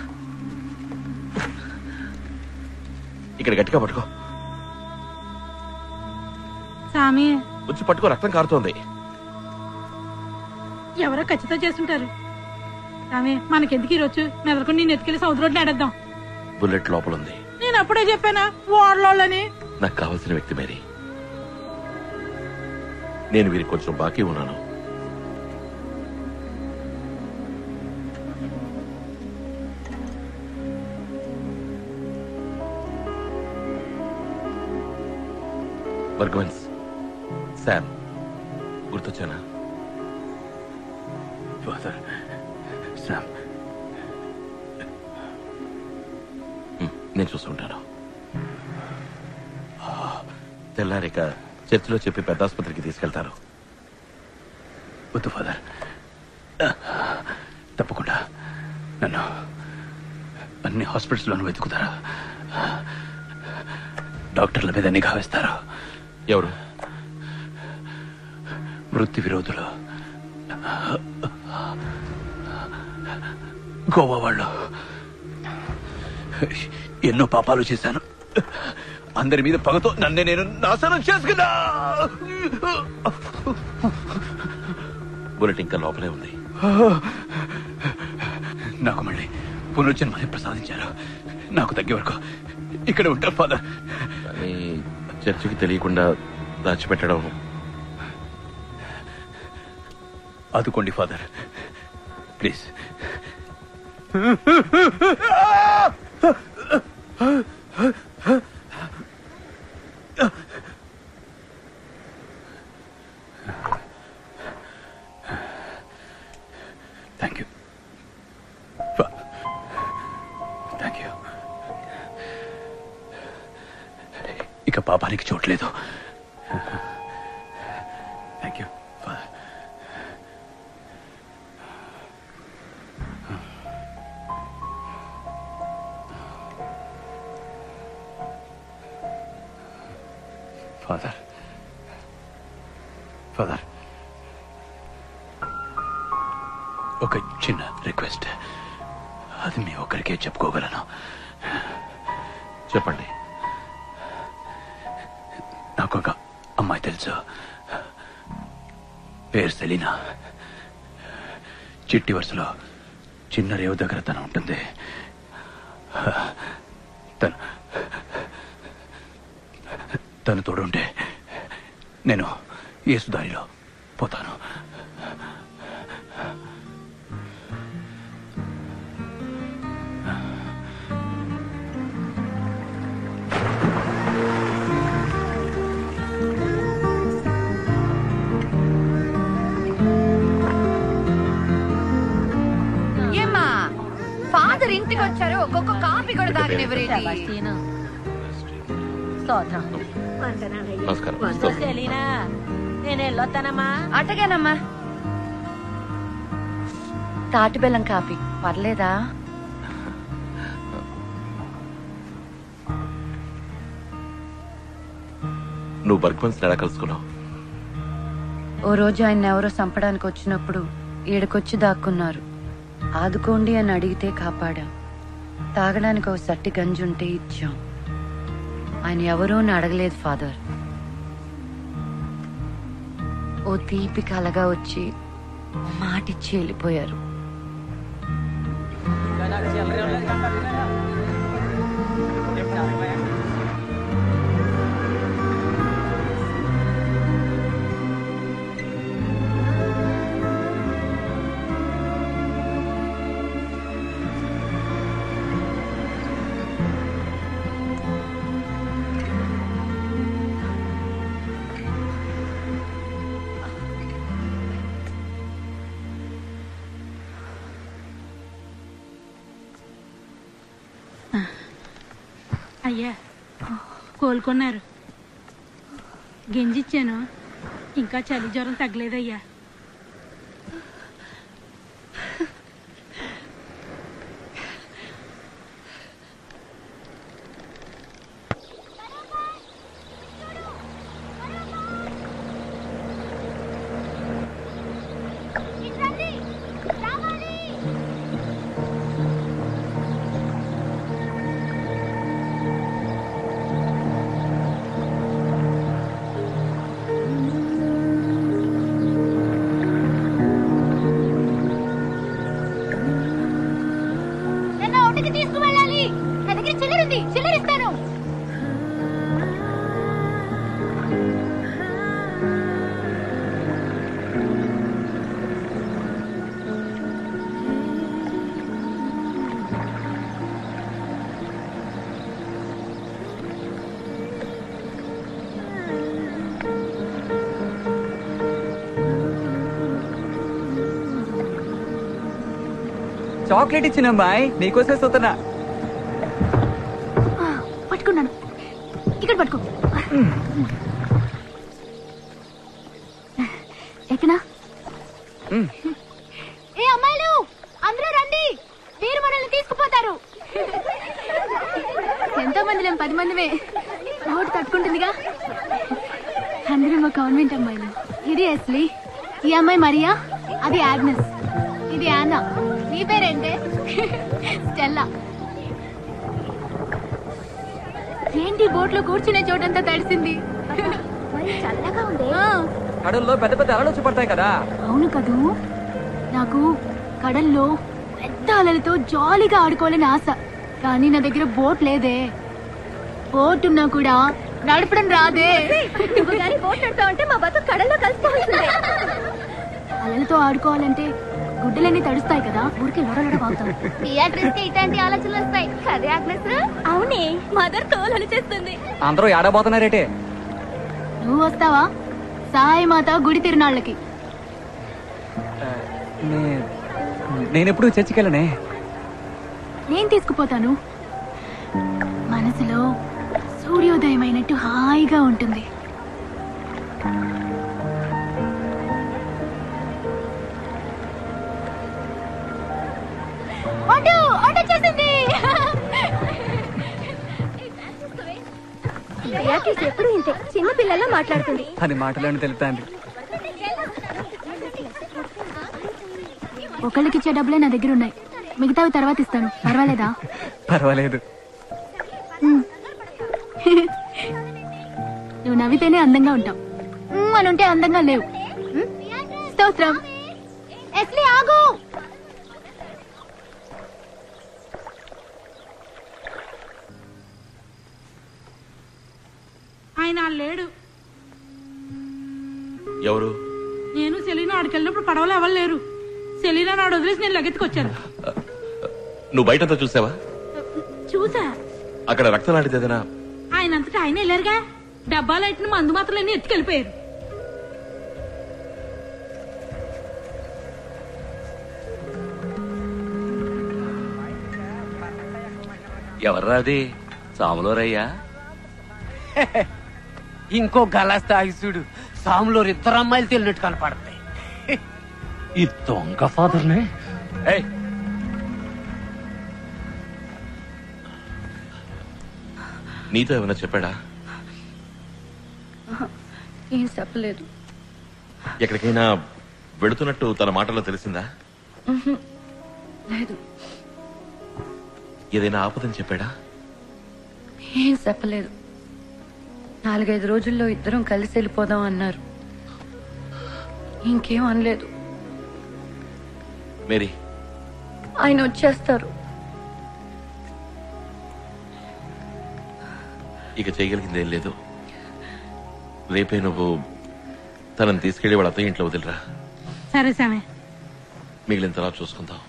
Speaker 10: ఇక్కడ గట్టిగా పట్టుకో.
Speaker 8: సామి
Speaker 10: వచ్చి పట్టుకో, రక్తం కారుతోంది.
Speaker 8: ఎవరో ఖచ్చితంగా చేస్తుంటారు. సామి మనకెందుకు ఈరోజు మెదలకు నేను ఎత్తుకెళ్లి సముద్రంలో ఆడేద్దాం.
Speaker 10: బుల్లెట్ లోపల ఉంది.
Speaker 8: నేను అప్పుడే చెప్పానా ఓడలోని.
Speaker 10: నాకు కావాల్సిన వ్యక్తి మేరీ. నేను వీరికి కొంచెం బాకీ ఉన్నాను. బర్గవన్స్, శామ్ గుర్తొచ్చానా?
Speaker 1: Father, Sam.
Speaker 10: నేను చూస్తుంటాను. తెల్లారిక చర్చిలో చెప్పి పెద్ద ఆసుపత్రికి తీసుకెళ్తారు.
Speaker 1: వద్దు ఫాదర్, తప్పకుండా నన్ను అన్ని హాస్పిటల్స్లోనూ వెతుకుతారా? డాక్టర్ల మీద నిఘా వేస్తారు.
Speaker 10: ఎవరు?
Speaker 1: వృత్తి విరోధులు, గోవా వాళ్ళు. ఎన్నో పాపాలు చేశాను. అందరి మీద పగతో నన్నే నేను నాశనం చేసుకున్నా.
Speaker 10: బుల్లెట్ ఇంకా లోపలే ఉంది.
Speaker 1: నాకు మళ్ళీ పునర్జన్మని ప్రసాదించారు. నాకు తగ్గే వరకు ఇక్కడ ఉంటారు ఫాదర్.
Speaker 10: కానీ చర్చికి తెలియకుండా దాచిపెట్టడం.
Speaker 1: ఆదుకోండి father, please. Thank you, thank you. ఇక పాపానికి చోట్లేదు. Thank you father. Father, father, ఒక చిన్న రిక్వెస్ట్. అది మీ ఒక్కరికే చెప్పుకోగలను.
Speaker 10: చెప్పండి.
Speaker 1: నాకు ఒక అమ్మాయి తెలుసు, పేరు సెలీనా. చిట్టి వరుసలో చిన్న రేవు దగ్గర తను ఉంటుంది. తను తోడుంటే నేను యేసుదారిలో పోతాను.
Speaker 15: ఏమ్మా, ఫాదర్ ఇంటికి వచ్చారు, ఒక్కొక్క కాఫీ కూడా తాగనివ్వరేంటి?
Speaker 10: నమస్కారం.
Speaker 15: నేను వెళ్ళొస్తానమ్మా. అటగానమ్మా. తాటి బెల్లం కాఫీ పర్లేదా?
Speaker 10: నువ్వు బర్గ్మన్స్ ఎలా కలుసుకున్నావు?
Speaker 15: ఓ రోజు ఆయన ఎవరో చంపడానికి వచ్చినప్పుడు ఈడకొచ్చి దాక్కున్నారు. ఆదుకోండి అని అడిగితే కాపాడాం. తాగడానికి ఒక సట్టి గంజుంటే ఇచ్చాం. ఆయన ఎవరూ అని అడగలేదు ఫాదర్. ఓ తీపి కలగా వచ్చి మాటిచ్చి వెళ్ళిపోయారు.
Speaker 8: అయ్యా, కోలుకున్నారు. గింజిచ్చాను, ఇంకా చలి జ్వరం తగ్గలేదయ్యా.
Speaker 13: తీసుకువెళ్ళాలి. నా దగ్గర చిల్లరుంది, చిల్లరిస్తాను.
Speaker 12: చాక్లెట్ ఇచ్చిన అమ్మాయి నీకోసే చూస్తున్నా.
Speaker 13: పట్టుకున్నాను, ఇక్కడ పట్టుకో. ఎక్కనా? ఏ అమ్మాయిలు అందరూ రండి, వీరు మనల్ని తీసుకుపోతారు. ఎంతో మంది లేం, 10 మందిమే. రోడ్డు తట్టుకుంటుందిగా. అందరూ మా కాన్వెంట్ అమ్మాయిలు. ఇది ఎస్లీ, ఈ అమ్మాయి మరియా, అది ఆగ్నెస్, ఇది యానా. నీ పేరేంటే? స్టెల్లా. ఏంటి బోట్ లో కూర్చునే చోటంతా తడిసింది, చల్లగా ఉంది.
Speaker 12: కడల్లో పెద్ద పెద్ద అలలు వచ్చి పడతాయి కదా.
Speaker 13: అవును కదూ, నాకు కడల్లో పెద్ద అలలతో జాలీగా ఆడుకోవాలని ఆశ. కానీ నా దగ్గర బోట్ లేదే. బోట్ ఉన్నా కూడా నడపడం రాదే. బోట్ నడతావంటే మా బతుకు కడల్లో కలిసిపోతుంది. అలలతో ఆడుకోవాలంటే గుడ్డలన్నీ తడుస్తాయి కదా, ఊరికి లొడలొడ వాగుతాం. ఇట్లాంటి ఆలోచనలు వస్తాయి కదే ఆగ్నెస్. అవునే, మదర్ తోలు చేస్తుంది.
Speaker 12: అందరూ ఏడబోతున్నారేటే.
Speaker 13: నువ్వు వస్తావా సాయి మాత గుడి తిరునాళ్ళకి?
Speaker 12: నేనెప్పుడు చర్చికి వెళ్ళనే.
Speaker 13: నేను తీసుకుపోతాను. మనసులో సూర్యోదయం అయినట్టు హాయిగా ఉంటుంది. ఎప్పుడు ఇంతే చిన్న పిల్లల్లో మాట్లాడుతుంది.
Speaker 12: అది మాటలను తెలుపుతాంది.
Speaker 13: ఒకళ్ళకిచ్చే డబ్బులే నా దగ్గర ఉన్నాయి, మిగతావి తర్వాత ఇస్తాను. పర్వాలేదా?
Speaker 12: పర్వాలేదు.
Speaker 13: నువ్వు నవ్వితేనే అందంగా ఉంటావు, అని ఉంటే అందంగా లేవు. స్తోత్రం. ఎస్లీ ఆగు.
Speaker 8: ఆయన లేడు.
Speaker 10: ఎవరు?
Speaker 8: నేను సెలీనా ఆడికి వెళ్ళినప్పుడు పడవలో ఎవరు లేరు. సెలీనా నాడు వదిలేసి నేను లగెత్తుకొచ్చాను.
Speaker 10: నువ్వు బయటంతా చూసావా?
Speaker 8: చూసా.
Speaker 10: అక్కడ రక్తం లాంటిదేదైనా?
Speaker 8: ఆయన అంతటా ఆయన వెళ్ళారుగా. డబ్బాలు ఎట్టిన మందు మాత్రలన్నీ ఎత్తుకెళ్ళిపోయారు.
Speaker 2: ఎవర్రా అది? సాములోరయ్యా?
Speaker 3: ఇంకో గలాస్ తాగి చూడు, సాములో 2 అమ్మాయిలు తెలినట్టు కనపడతాయి.
Speaker 2: ఈ దొంగ ఫాదర్నే.
Speaker 10: నీతో ఏమైనా చెప్పాడా?
Speaker 15: ఏం చెప్పలేదు.
Speaker 10: ఎక్కడికైనా వెళుతున్నట్టు తన మాటల్లో తెలిసిందా?
Speaker 15: లేదు.
Speaker 10: ఏదైనా ఆపదని చెప్పాడా?
Speaker 15: ఏం చెప్పలేదు. 4-5 రోజుల్లో ఇద్దరం కలిసి వెళ్ళిపోదాం అన్నారు. ఇంకేం అనలేదు.
Speaker 10: మేరీ,
Speaker 15: ఆయన వచ్చేస్తారు.
Speaker 10: ఇక చేయగలిగిందేం లేదు. రేపే నువ్వు తనని తీసుకెళ్లి వాళ్ళ అత్తయ్య ఇంట్లో వదిలిరా.
Speaker 8: సరే సామే,
Speaker 10: మిగిలిన తర్వాత చూసుకుందాం.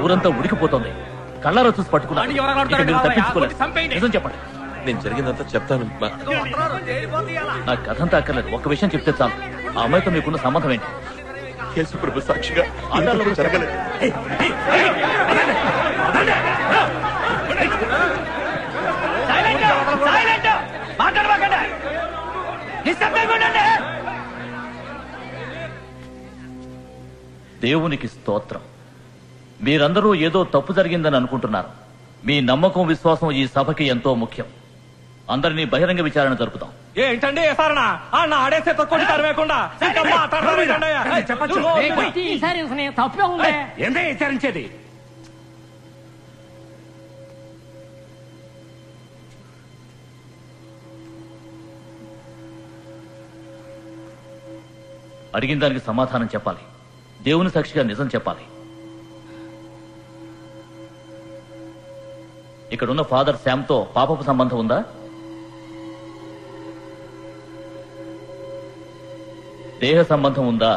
Speaker 2: ఊరంతా ఉడికిపోతుంది.
Speaker 16: కళ్ళారో చూసి పట్టుకున్నాను. నిజం చెప్పండి.
Speaker 10: నేను జరిగిందంతా చెప్తాను.
Speaker 16: నాకు కథంతా అక్కర్లేదు, ఒక్క విషయం చెప్తే చాలు. ఆ అమ్మాయితో మీకున్న సంబంధం ఏంటి?
Speaker 10: యేసు ప్రభు సాక్షిగా జరగలేదు.
Speaker 16: దేవునికి స్తోత్రం. మీరందరూ ఏదో తప్పు జరిగిందని అనుకుంటున్నారు. మీ నమ్మకం, విశ్వాసం ఈ సభకి ఎంతో ముఖ్యం. అందరినీ బహిరంగ విచారణ జరుపుతాం.
Speaker 2: ఏంటండి సారణ అన్న ఆడేసే తక్కువ తరవేకుండా
Speaker 3: తప్పే ఉంది.
Speaker 2: ఏందే విచారించేది?
Speaker 16: అడిగిన దానికి సమాధానం చెప్పాలి. దేవుని సాక్షిగా నిజం చెప్పాలి. ఇక్కడున్న ఫాదర్ శామ్తో పాపపు సంబంధం ఉందా? దేహ సంబంధం ఉందా?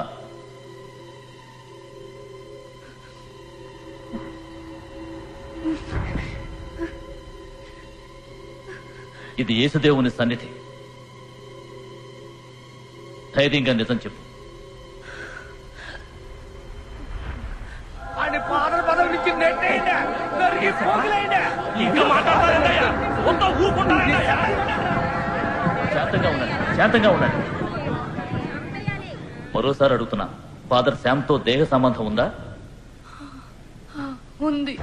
Speaker 16: ఇది యేసుదేవుని సన్నిధి. ధైర్యంగా నిజం చెప్పు.
Speaker 2: ఫాదర్ పదవి నుంచి ఇంకా మాట్లాడతారండి.
Speaker 16: శాంతంగా ఉండండి. మరోసారి అడుగుతున్నా, ఫాదర్ శామ్తో దేహ సంబంధం ఉందా?
Speaker 15: ఉంది.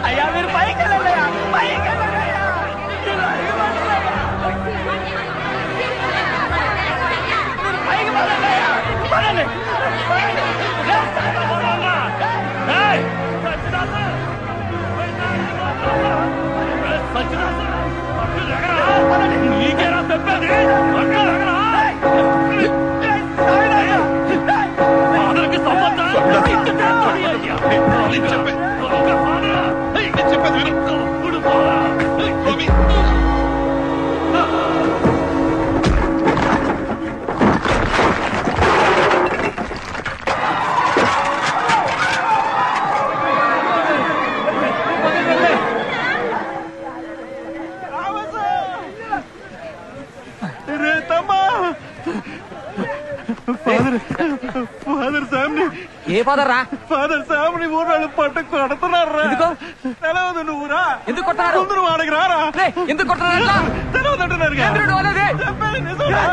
Speaker 2: అయ్యా మీరు పైకి వెళ్ళండియా, పైకి వెళ్ళండియా. పైకి వెళ్ళండియా, పడండి. నీకేనా చెప్పేది? ఫాదర్కి సంబంధం ఫాదర్ సామ్ని.
Speaker 12: ఏ ఫాదర్ రా?
Speaker 2: ఫాదర్ సామ్ని ఊరాళ్ళు పట్టు కొడుతున్నారు. తెలవదు నువ్వురా?
Speaker 12: ఎందుకు కొట్టారు?
Speaker 2: నువ్వు వాడికి రారా?
Speaker 12: ఎందుకు కొట్టారా?
Speaker 2: తెలవదంటున్నారు. చెప్పేది నిజంరా?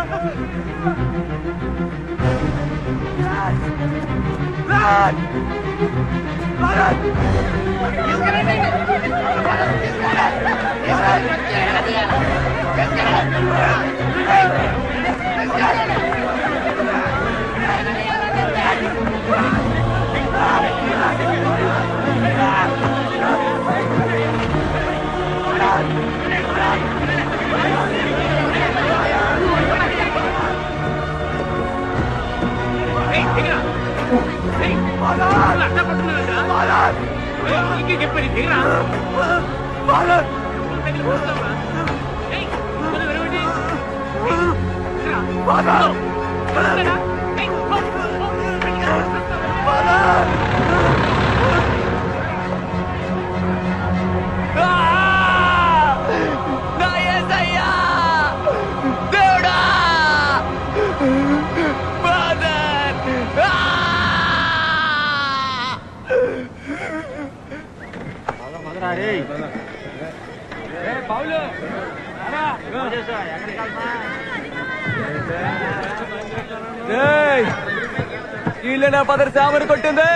Speaker 12: వీళ్ళేనా ఫాదర్ శామని కొట్టింది?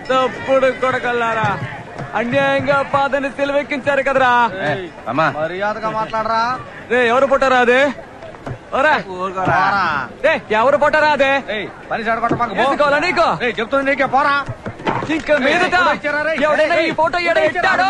Speaker 12: తప్పుడు కొడకల్లారా, అన్యాయంగా ఫాదర్ని సెలవెక్కించారు కదరా.
Speaker 6: మర్యాదగా మాట్లాడరా.
Speaker 12: రే ఎవరు పుట్టారా అదే? ఎవరు పుట్టారా అదే?
Speaker 6: పని చెడగొట్టమాకు.
Speaker 12: నీకు
Speaker 6: చెప్తుంది నీకే పోరా.
Speaker 12: ఇంకా మీదట ఎవడైనా ఈ ఫోటో ఎట్టాడో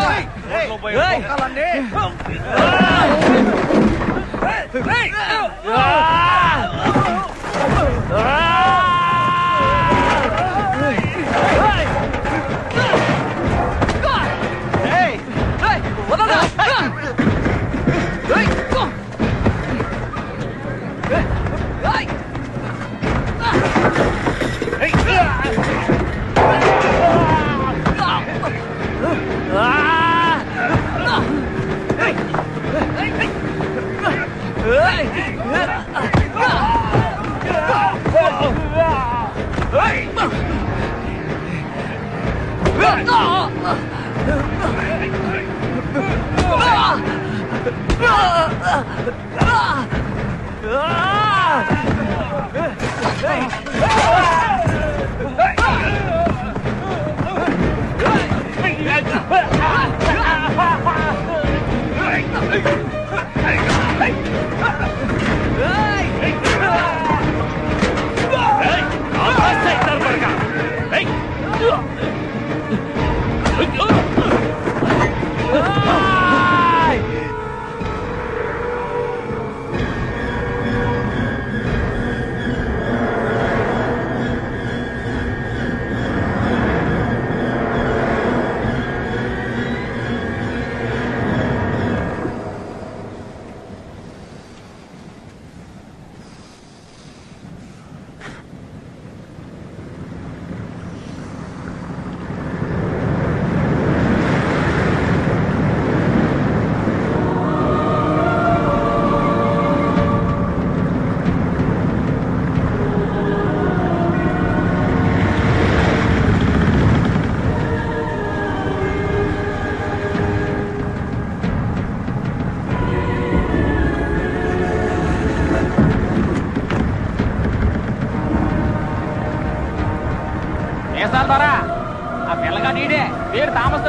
Speaker 6: ఆ పిల్లగా నీడే పేరు థామస్.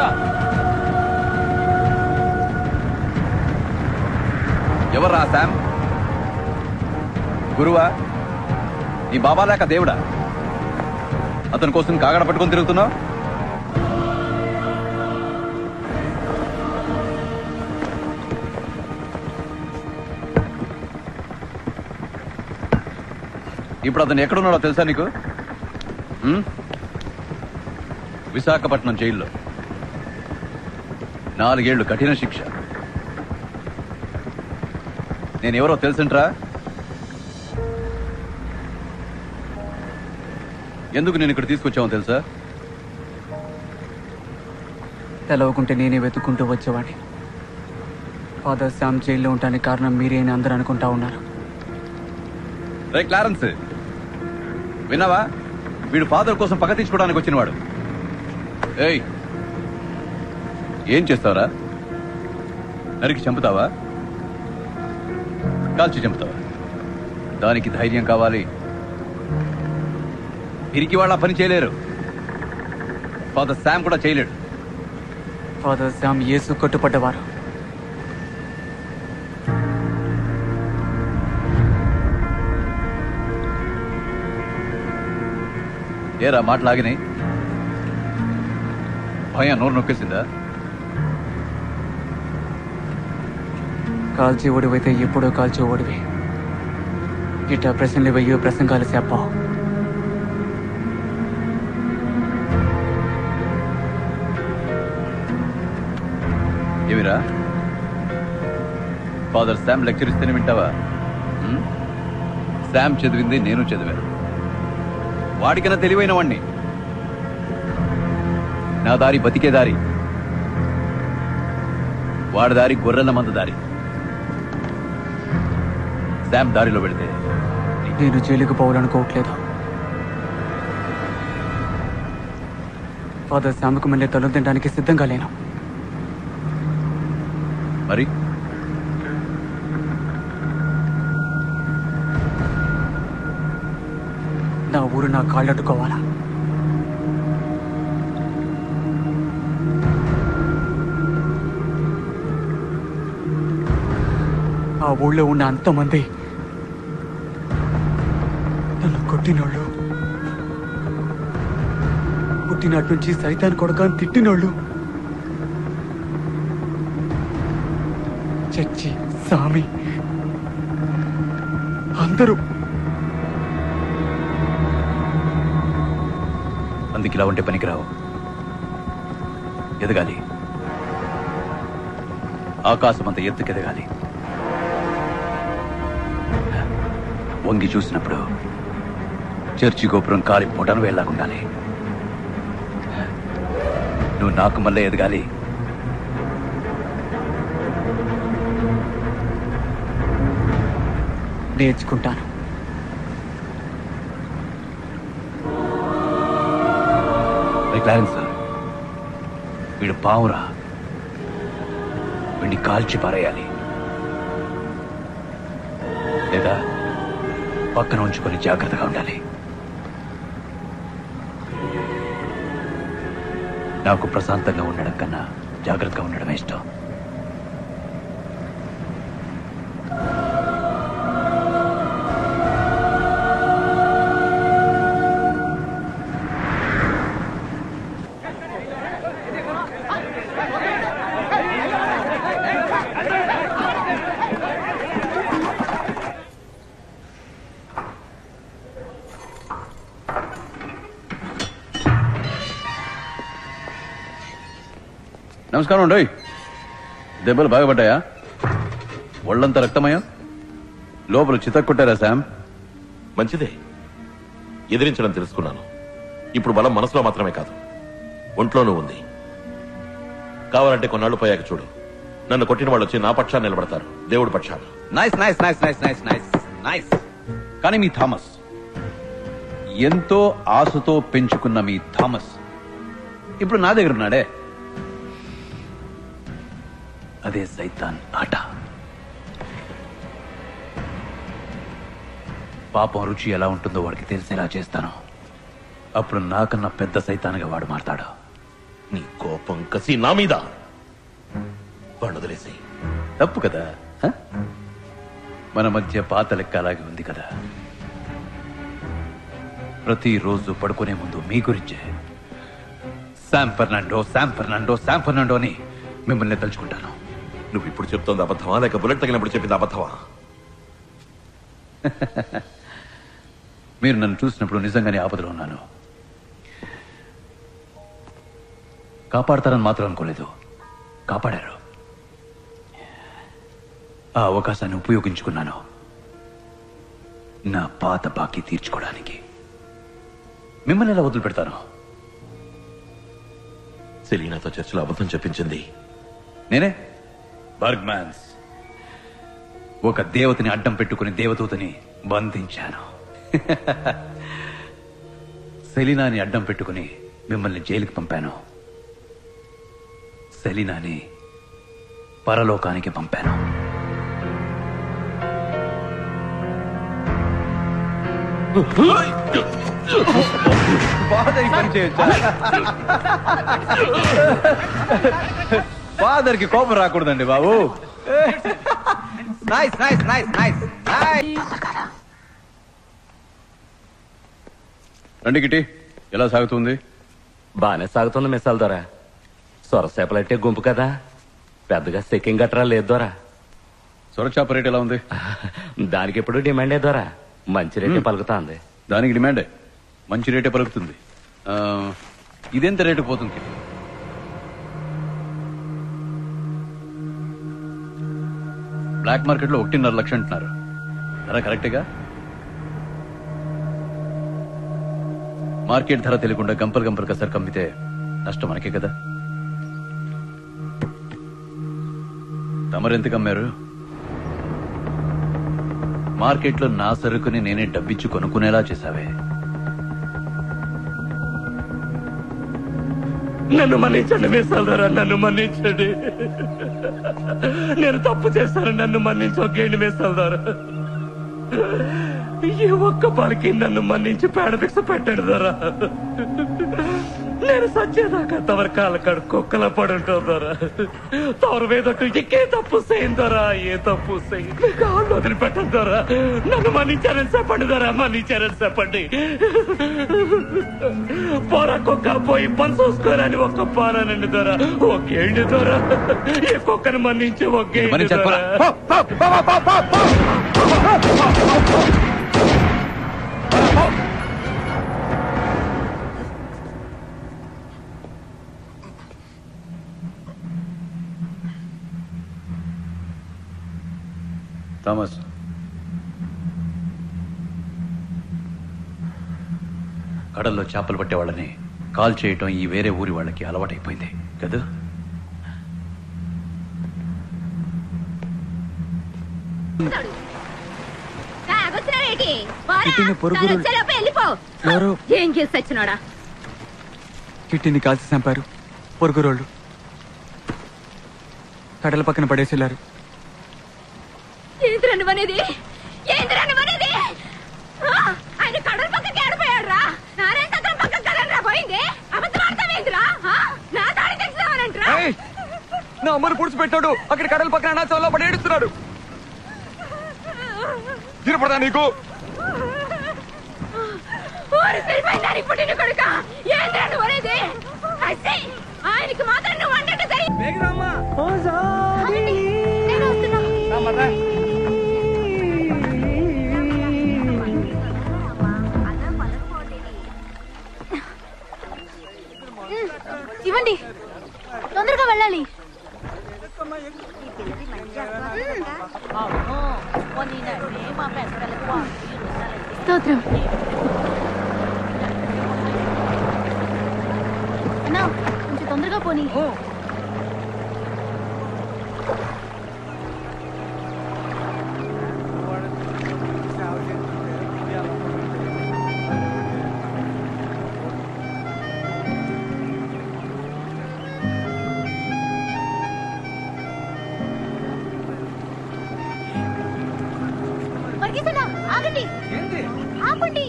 Speaker 1: ఎవర్రా శామ్? గురువా? నీ బాబా లేక దేవుడా? అతని కోసం కాగడ పట్టుకొని తిరుగుతున్నావు? ఇప్పుడు అతను ఎక్కడున్నాడో తెలుసా నీకు? విశాఖపట్నం జైల్లో 4 ఏళ్లు కఠిన శిక్ష. నేనెవరో తెలుసుంట్రా? ఎందుకు నేను ఇక్కడ తీసుకొచ్చామో తెలుసా?
Speaker 12: తెలవకుంటే నేనే వెతుక్కుంటూ వచ్చేవాడిని. ఫాదర్ శామ్ జైల్లో ఉండడానికి కారణం మీరే అని అందరూ అనుకుంటా ఉన్నారు.
Speaker 1: రే క్లారెన్స్, విన్నావా? వీడు ఫాదర్ కోసం పగ తీసుకోవడానికి వచ్చినవాడు. ఏయ్, ఏం చేస్తావరా? నరికి చంపుతావా? కాల్చి చంపుతావా? దానికి ధైర్యం కావాలి. పిరికి వాళ్ళ పని చేయలేరు. ఫాదర్ శామ్ కూడా చేయలేడు.
Speaker 12: ఫాదర్ శామ్ యేసు కట్టుపడ్డవారు.
Speaker 1: ఏరా మాటలాగినాయి? భయం నోరు నొక్కేసిందా?
Speaker 12: కాల్చి ఓడివైతే ఎప్పుడో కాల్చి ఓడివి. ఇట్లా ప్రశ్నలు వెయ్యో ప్రసంగాలు చెప్పావు.
Speaker 1: ఏమిరా, ఫాదర్ శామ్ లెక్చర్ ఇస్తేనే వింటావా? శామ్ చదివింది నేను చదివాను. వాడికన్నా తెలివైన వాణ్ణి. నా దారి బతికే దారి, వాడి దారి గొర్రెల మంద దారి. శామ్ దారిలో పెడితే
Speaker 12: నేను జైలుకు పోవాలనుకోవట్లేదు. ఫాదర్ శామ్కు మళ్ళీ తల తినడానికి సిద్ధంగా లేను.
Speaker 1: మరి
Speaker 12: నా ఊరు నా కాళ్ళట్టుకోవాలా? ఆ ఊళ్ళో ఉన్న అంతమంది నన్ను కొట్టినోళ్ళు, పుట్టినట్టు నుంచి సైతాన్ కొడకాన్ని తిట్టినోళ్ళు, చచ్చి సామి అందరూ.
Speaker 1: అందుకు ఇలా ఉంటే పనికిరావు. ఎదగాలి, ఆకాశం అంత ఎత్తుకెదగాలి. వంగి చూసినప్పుడు చర్చి గోపురం కాలి పొటను వేలాగుండాలి. నువ్వు నాకు మళ్ళీ ఎదగాలి.
Speaker 12: నేర్చుకుంటాను.
Speaker 1: క్లారెన్స్, వీడు పావురా, వీడిని కాల్చి పారేయాలి, లేదా పక్కన ఉంచుకొని జాగ్రత్తగా ఉండాలి. నాకు ప్రశాంతంగా ఉండడం కన్నా జాగ్రత్తగా ఉండడమే ఇష్టం. నమస్కారం అండి. దెబ్బలు బాగా పడ్డాయా? ఒళ్ళంతా రక్తమయ్యా? లోపల చితక్కొట్టారా శామ్?
Speaker 10: మంచిదే, ఎదిరించడం తెలుసుకున్నాను. ఇప్పుడు బలం మనసులో మాత్రమే కాదు, ఒంట్లోనూ ఉంది. కావాలంటే కొన్నాళ్ళు పోయాక చూడు, నన్ను కొట్టిన వాళ్ళు వచ్చి నా పక్షాన్ని నిలబడతారు, దేవుడి పక్షాన్ని.
Speaker 1: Nice nice nice nice nice nice nice. కానీ మీ థామస్, ఎంతో ఆశతో పెంచుకున్న మీ థామస్ ఇప్పుడు నా దగ్గర ఉన్నాడే. అదే సైతాన్ ఆట. పాపం రుచి ఎలా ఉంటుందో వాడికి తెలిసేలా చేస్తాను. అప్పుడు నాకన్నా పెద్ద సైతాన్గా వాడు మారతాడు.
Speaker 10: నీ కోపం కసి నా మీద వాడు వదిలేసి.
Speaker 1: తప్పు కదా? మన మధ్య పాత లెక్క అలాగే ఉంది కదా. ప్రతిరోజు పడుకునే ముందు మీ గురించే Sam Fernando Sam Fernando Sam Fernando అని మిమ్మల్ని తలుచుకుంటాను.
Speaker 10: నువ్వు ఇప్పుడు చెప్తోంది అబద్ధమా, లేక బుల్లెట్ తగినప్పుడు చెప్పింది అబద్ధమా?
Speaker 1: మీరు నన్ను చూసినప్పుడు నిజంగానే ఆపదలో ఉన్నాను. కాపాడతారని మాత్రం అనుకోలేదు. కాపాడారు. ఆ అవకాశాన్ని ఉపయోగించుకున్నాను నా పాత బాకీ తీర్చుకోవడానికి. మిమ్మల్ని ఎలా వదిలిపెడతాను?
Speaker 10: సెలీనాతో చర్చలో అబద్ధం చెప్పించింది
Speaker 1: నేనే. బర్గ్మాన్స్, ఒక దేవతని అడ్డం పెట్టుకుని దేవదూతని బంధించాను. సెలీనాని అడ్డం పెట్టుకుని మిమ్మల్ని జైలుకి పంపాను. సెలీనాని పరలోకానికి పంపాను. ఫాదర్ పని చేయొచ్చా? ఫాదర్ కి కోపం రాకూడదండి బాబు. Nice nice nice nice. రండి కిటి, ఎలా సాగుతుంది?
Speaker 2: బానే సాగుతుంది మిసాల్ దొరా. సొరసేపలట్టే గుంపు కదా, పెద్దగా సెక్కింగ్ గట్రా లేదు దొరా.
Speaker 1: సొరచాప రేట్ ఎలా ఉంది?
Speaker 2: దానికి ఎప్పుడు డిమాండే దొరా, మంచి రేటే పలుకుతాంది.
Speaker 1: దానికి డిమాండే, మంచి రేటే పలుకుతుంది. ఇదెంత రేటు పోతుంది? బ్లాక్ మార్కెట్ లో 1.5 లక్షలు అంటున్నారు. ధర కరెక్టేగా? మార్కెట్ ధర తెలియకుండా గంపలు గంపలు కసరు కమ్మితే నష్టం మనకే కదా. తమరెంతకు అమ్మారు? మార్కెట్లో నా సరుకుని నేనే డబ్బిచ్చి కొనుక్కునేలా చేశావే.
Speaker 2: నన్ను మన్నించండి మిసాల్దారా, నన్ను మన్నించండి. నేను తప్పు చేశాను, నన్ను మన్నించొద్దండి మిసాల్దారా. ఏ ఒక్క పనికి నన్ను మన్నించి పేడ భిక్ష పెట్టండి దొరా. నేను సచ్చేదాకా తవరి కాళ్ళ కాడు కుక్కల పడుంటుందోరా. తవరు మీదట్టు ఇంకే తప్పు చేయిందోరా, ఏ తప్పు చేయి కాళ్ళు వదిలిపెట్టద్దోరా. నన్ను మన్నించారని చెప్పండి దొరా, మన్నించారని చెప్పండి. పోరా కుక్క పోయి పని చూసుకోరని ఒక్క పారానండి దొరా, ఒకేండి దొరా. ఈ కుక్కను మన్నించి ఒకేండి దొరా.
Speaker 1: థామస్, కడల్లో చేపలు పట్టే వాళ్ళని కాల్ చేయటం ఈ వేరే ఊరి వాళ్ళకి అలవాటైపోయింది కదా.
Speaker 7: ఏం చేసి వచ్చినాడా?
Speaker 12: కిట్టిని కాల్చి చంపారు పొరుగురోళ్ళు. కడల పక్కన పడేసేలారు.
Speaker 7: ఏంద్రన్నమనేది? ఏంద్రన్నమనేది? ఆయన కడల పక్కకి ఆడిపోయాడు రా. నారాయణ తగ్గర పక్క కదరా పోయింది. అబద్ధమాడతావేంద్రా? నా తాడి తెచ్చావనంట్రా.
Speaker 12: నా అమ్మను పుడిచి పెట్టాడు. అక్కడ కడల పక్కన నా చోళ్ళ పడి ఏడుస్తున్నాడు. తినపడదా నీకు?
Speaker 7: పుట్టిన కొడుక ఏంద్రన్ను వరేది? ఆయనకి మాత్రం నువ్వు అన్నట్టు సరి.
Speaker 13: ఇవ్వండి, తొందరగా వెళ్ళాలి. స్తోత్రం. అన్నా, కొంచెం తొందరగా పోనీ. ఆగండి, ఆపండి,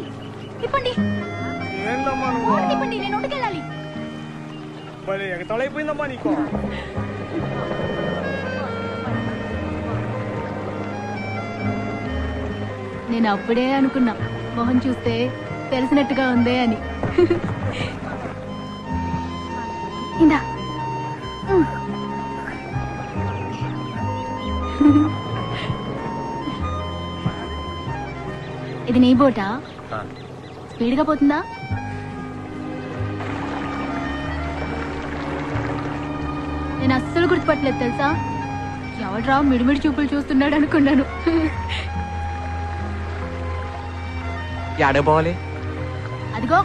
Speaker 13: తిప్పండి, తిప్పండి. నేను ఒంటికెళ్ళాలి.
Speaker 6: ఎగతాళైపోయిందమ్మా నీకు.
Speaker 13: నేను అప్పుడే అనుకున్నా, మొహం చూస్తే తెలిసినట్టుగా ఉందే అని. ఇందా. ఇది నీ బోటా? స్పీడ్గా పోతుందా? నేను అస్సలు గుర్తుపట్టలేదు తెలుసా. ఎవడ్రా మిడిమిడి చూపులు చూస్తున్నాడు అనుకున్నాను.
Speaker 12: పోవాలి?
Speaker 13: అదిగో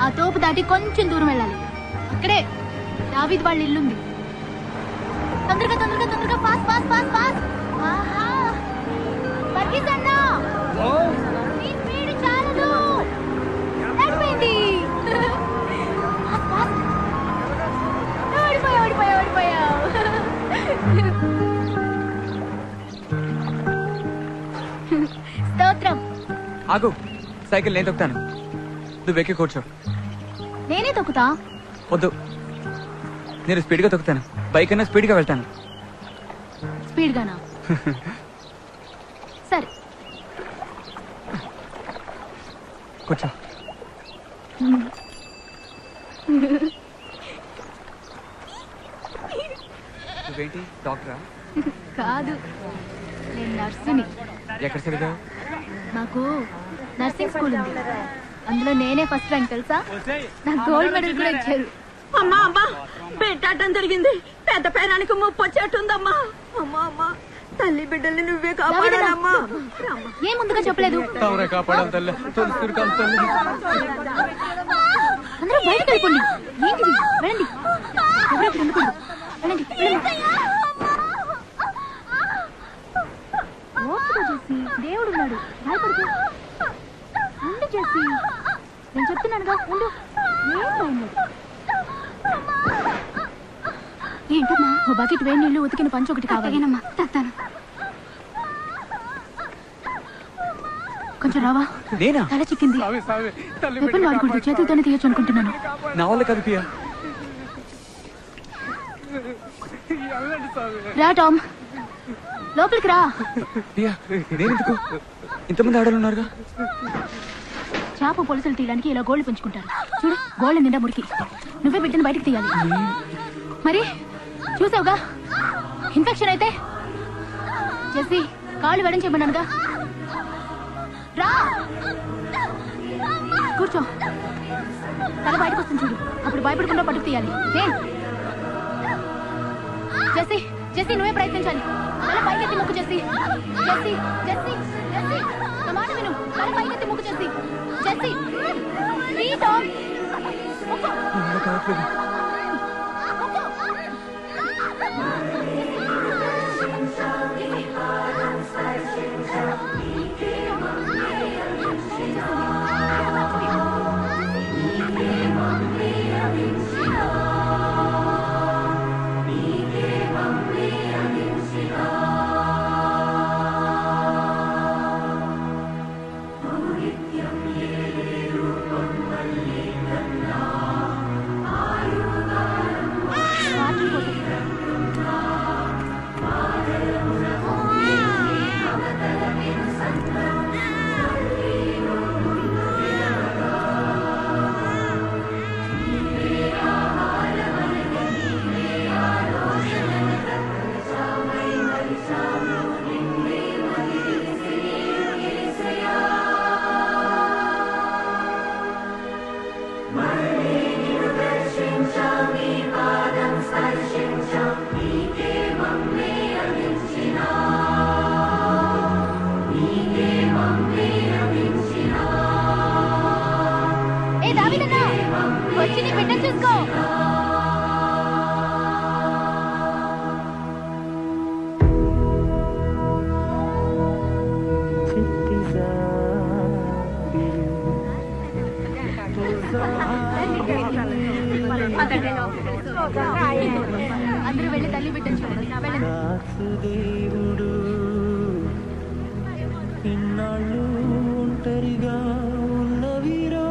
Speaker 13: ఆ తోపు దాటి కొంచెం దూరం వెళ్ళాలి. అక్కడే దావీద్ వాళ్ళ ఇల్లుంది. తొందరగా తొందరగా తొందరగా, పాస్ పాస్ పాస్ పాస్. ఆహా, పరిగెత్తన్నా. నీ స్పీడ్ చాలదు. నడిపోయింది. ఓడిపోయా ఓడిపోయా ఓడిపోయా. స్తోత్రం.
Speaker 12: ఆగు, సైకిల్ నేను తొక్కుతాను, నువ్వు ఎక్కి కూర్చో.
Speaker 13: నేనే తొక్కుతా.
Speaker 12: వద్దు, నేను స్పీడ్గా తొక్కుతాను. బైక్ అన్నా స్పీడ్గా వెళ్తాను.
Speaker 13: స్పీడ్గానా? సరే
Speaker 12: కూర్చో. నువ్వేంటి డాక్టరా?
Speaker 13: కాదు, నేను నర్సుని.
Speaker 12: ఎక్కడ చదివావు?
Speaker 13: నాకు నర్సింగ్ స్కూల్ ఉంది, అందులో నేనే ఫస్ట్ ర్యాంక్ తెలుసా. నాకు గోల్డ్ మెడల్ కూడా ఇచ్చారు.
Speaker 7: అమ్మా అమ్మా, పెట్టడం జరిగింది. పెద్ద పేరానికి ముప్పు వచ్చేట్టుందమ్మా. అమ్మా అమ్మా, తల్లి బిడ్డల్ని నువ్వే కాపాడాలమ్మా.
Speaker 13: ఏ ముందుగా చెప్పలేదు? అందరూ బయటకు వెళ్ళిపోండి. ఏంటిది? వెళ్ళండి, ఎవరొకరు ఉండకూడదు. వెళ్ళండి వెళ్ళండి. ఓపిక చేసి, దేవుడున్నాడు, భయపడుతూ ఉండు చేసి. నేను చెప్తున్నానుగా, ఉండు. ఏంటమ్మా, ఓ బకెట్ వేడి నీళ్లు, ఉతికిన పంచ ఒకటి కావాలేనమ్మా. తత్తాను. కొంచెం రావా?
Speaker 12: నేనా?
Speaker 13: తల చిక్కింది. వెపన్ వాడకూడదు, చేతులతోనే తీయొచ్చు అనుకుంటున్నాను.
Speaker 12: నా వల్ల కాదు పియా.
Speaker 13: రా టామ్, లోపలికి రా.
Speaker 12: పియా, నేనెందుకు? ఇంతమంది ఆడలు ఉన్నారుగా.
Speaker 13: చేప పొలుసులు తీయడానికి ఇలా గోళ్లు పెంచుకుంటారు. చూడు, గోళ్ల నిండా మురికి. నువ్వే బిడ్డను బయటకు తీయాలి. మరి చూసావుగా, ఇన్ఫెక్షన్ అయితే. జెస్సీ, కాళ్ళు వెడించమన్నానుగా. రా, కూర్చో. తల బయటకు వస్తుంది చూడు, అప్పుడు భయపడకుండా పట్టుకు తీయాలి. జెస్సీ, జెస్సీ, నువ్వే ప్రయత్నించాలి. తల పైకెత్తి ముక్కు జెస్సీ. జెస్సీ, జెస్సీ, జెస్సీ, నా మాట విను. తల పైకెత్తి ముక్కు జెస్సీ. జెస్సీ, టామ్, వచ్చి నీ బిడ్డ చూసుకో. అందరూ వెళ్ళి తల్లి బిడ్డను చూడండి. ఒంటరిగా ఉన్నవిరో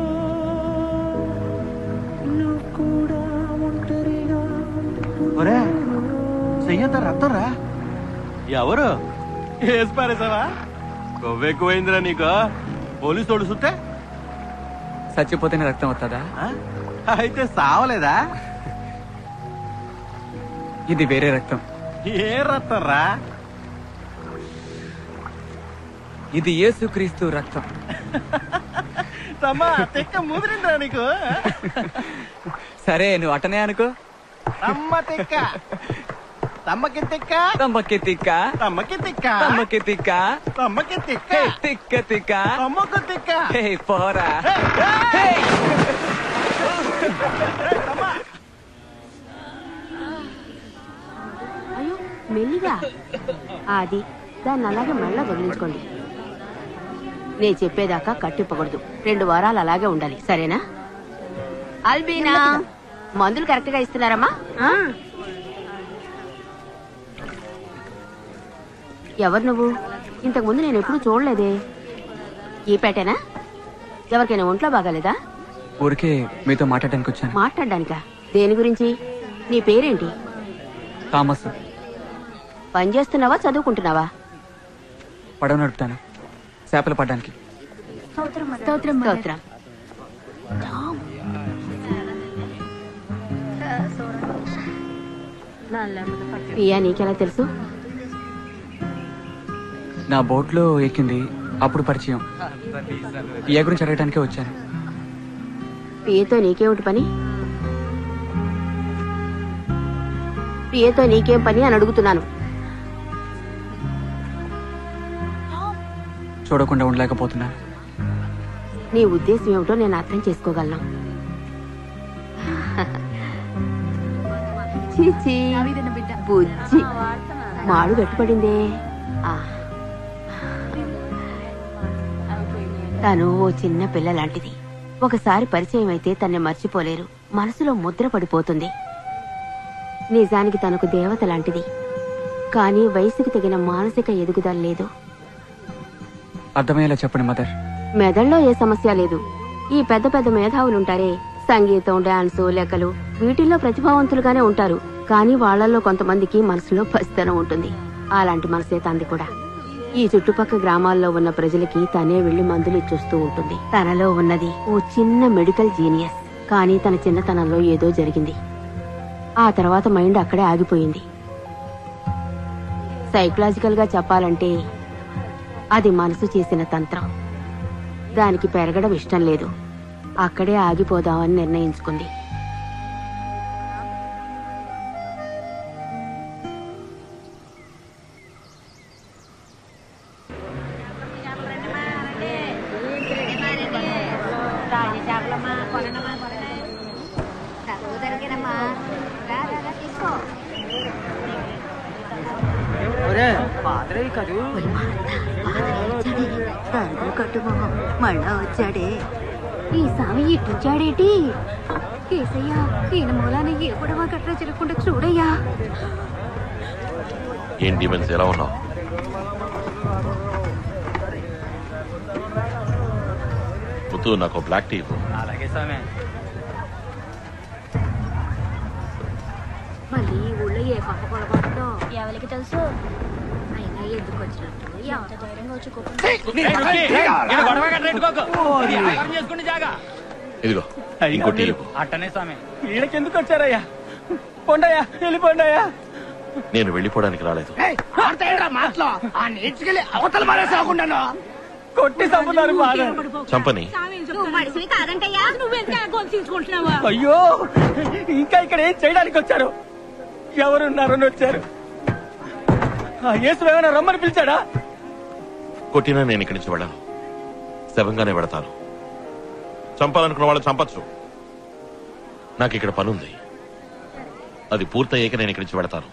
Speaker 13: నువ్వు కూడా ఒంటరిగా.
Speaker 4: ఒరే చెయ్యంత రక్తరా ఎవరు వేసి పారేసావా? కొవ్వెక్కువైందిరా నీకు. పోలీసు తోడు సుత్తే
Speaker 12: చచ్చిపోతేనే రక్తం వస్తుందా?
Speaker 4: అయితే సావలేదా?
Speaker 12: ఇది వేరే రక్తం.
Speaker 4: ఏ రక్తం రా?
Speaker 12: ఇది యేసుక్రీస్తు రక్తం.
Speaker 4: తమ్మా తెక్క ముదిరిందా నీకు?
Speaker 12: సరే, నువ్వు అటనే అనుకో.
Speaker 4: తమ్మ తెక్క, తమ్మకి తెక్క,
Speaker 12: తమ్మకి తిక్క,
Speaker 4: తమ్మకి తిక్క,
Speaker 12: తమ్మకి తిక్క,
Speaker 4: తమ్మకి తిక్క,
Speaker 12: తిక్క తిక్క,
Speaker 4: తమ్మకు తిక్క.
Speaker 12: పోరా.
Speaker 17: అయ్యో మెల్లిగా. అది దాన్ని అలాగే మళ్ళా వదిలించుకోండి. నేను చెప్పేదాకా కట్టిప్పకూడదు. 2 వారాలు అలాగే ఉండాలి, సరేనా? అల్బీనా, మందులు కరెక్ట్ గా ఇస్తున్నారమ్మా? ఎవరు నువ్వు? ఇంతకు ముందు నేను ఎప్పుడు చూడలేదే. ఈ పేటేనా? ఎవరికైనా ఒంట్లో బాగాలేదా?
Speaker 12: ఊరికే మీతో మాట్లాడడానికి వచ్చాను.
Speaker 17: మాట్లాడడానికా? దేని గురించి? నీ పేరేంటి?
Speaker 12: థామస్.
Speaker 17: పని చేస్తున్నావా, చదువుకుంటున్నావా?
Speaker 12: పడవ నడుపుతాను, చేపలు పడ్డానికి.
Speaker 17: స్తోత్రం. పియా, నీకెలా తెలుసు?
Speaker 12: నా బోట్లో ఎక్కింది, అప్పుడు పరిచయం. పియా గురించి అడగడానికే వచ్చాను.
Speaker 17: పియతో నీకేమిటి పని? పియతో నీకేం పని అని అడుగుతున్నాను.
Speaker 12: చూడకుండా ఉండలేకపోతున్నాను.
Speaker 17: నీ ఉద్దేశం ఏమిటో నేను అర్థం చేసుకోగలను. చీచీ, బుజ్జి మాడు గట్టిపడిందే. తను ఓ చిన్న పిల్ల లాంటిది. ఒకసారి పరిచయం అయితే తన్ని మర్చిపోలేరు. మనసులో ముద్ర పడిపోతుంది. నిజానికి తనకు దేవత లాంటిది, కానీ వయసుకు తగిన మానసిక ఎదుగుదల లేదు.
Speaker 12: అర్థమయ్యేలా చెప్పండి మదర్.
Speaker 17: మెదడులో ఏ సమస్య లేదు. ఈ పెద్ద పెద్ద మేధావులుంటారే, సంగీతం, డాన్సు, లెక్కలు, వీటిల్లో ప్రతిభావంతులుగానే ఉంటారు. కానీ వాళ్లలో కొంతమందికి మనసులో పసితనం ఉంటుంది. అలాంటి మనసే తంది కూడా. ఈ చుట్టుపక్కల గ్రామాల్లో ఉన్న ప్రజలకి తనే వెళ్లి మందులు ఇచ్చొస్తూ ఉంటుంది. తనలో ఉన్నది ఓ చిన్న మెడికల్ జీనియస్. కానీ తన చిన్నతనంలో ఏదో జరిగింది. ఆ తర్వాత మైండ్ అక్కడే ఆగిపోయింది. సైకలాజికల్ గా చెప్పాలంటే అది మనసు చేసిన తంత్రం. దానికి పెరగడం ఇష్టం లేదు. అక్కడే ఆగిపోదామని నిర్ణయించుకుంది.
Speaker 5: మళ్ళా వచ్చాడే ఈ స్వామి ఇట్లొచ్చాడేటి? కేసయ్య, ఈయన మూలాన ఏ గొడవ గట్రా జరగకుండా చూడయ్యా.
Speaker 10: ఏం డిమెన్స్, ఎలా ఉన్నావు? ముత్తు, నాకు బ్లాక్ టీ ఇవ్వు.
Speaker 9: అలాగే స్వామి.
Speaker 5: మళ్ళీ ఈ ఊళ్ళో ఏ పక్క గొడవడో ఎవరికి తెలుసు. అయినా ఎందుకు వచ్చినట్టు ఎంత ధైర్యంగా వచ్చి
Speaker 10: ఇదిగో ఇంకో టీ ఇవ్వు.
Speaker 9: అట్టనే స్వామి. వీళ్ళకెందుకు వచ్చారయ్యా? పొండయ్యా, వెళ్ళిపోండయ్యా.
Speaker 10: నేను వెళ్ళిపోవడానికి రాలేదు.
Speaker 9: కొట్టి చంపుతారు.
Speaker 10: చంపని.
Speaker 8: మనిషిని కాదంటయ్యా, నువ్వెంత గొంతుకుంటున్నావా?
Speaker 9: అయ్యో, ఇంకా ఇక్కడ ఏం చేయడానికి వచ్చారు? ఎవరున్నారని వచ్చారు? యేసు ఏమైనా రమ్మని పిలిచాడా?
Speaker 10: కొట్టినా నేను ఇక్కడి నుంచి వెళ్ళాను. శవంగానే వెడతాను. చంపాలనుకున్న వాళ్ళు చంపచ్చు. నాకు ఇక్కడ పనుంది. అది పూర్తయ్యాక నేను ఇక్కడి నుంచి వెడతాను.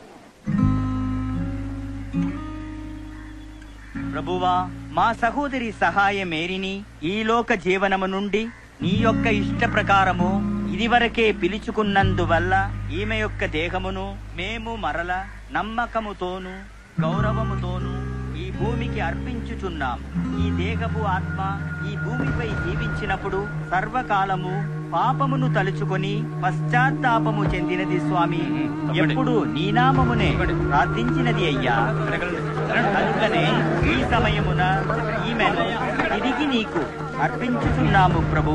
Speaker 18: ప్రభువా, మా సహోదరి సహాయ మేరిని ఈ లోక జీవనము నుండి నీ యొక్క ఇష్ట ప్రకారము ఇదివరకే పిలుచుకున్నందువల్ల ఈమె యొక్క దేహమును మేము మరల నమ్మకముతోను గౌరవముతోను ఈ భూమికి అర్పించుచున్నాము. ఈ దేహపు ఆత్మ ఈ భూమిపై జీవించినప్పుడు సర్వకాలము పాపమును తలుచుకొని పశ్చాత్తాపము చెందినది స్వామి. ఎప్పుడు నీ నామమునే ప్రార్థించినది అయ్యా. కనుకనే ఈ సమయమున ఈమెను తిరిగి నీకు అర్పించుచున్నాము ప్రభు.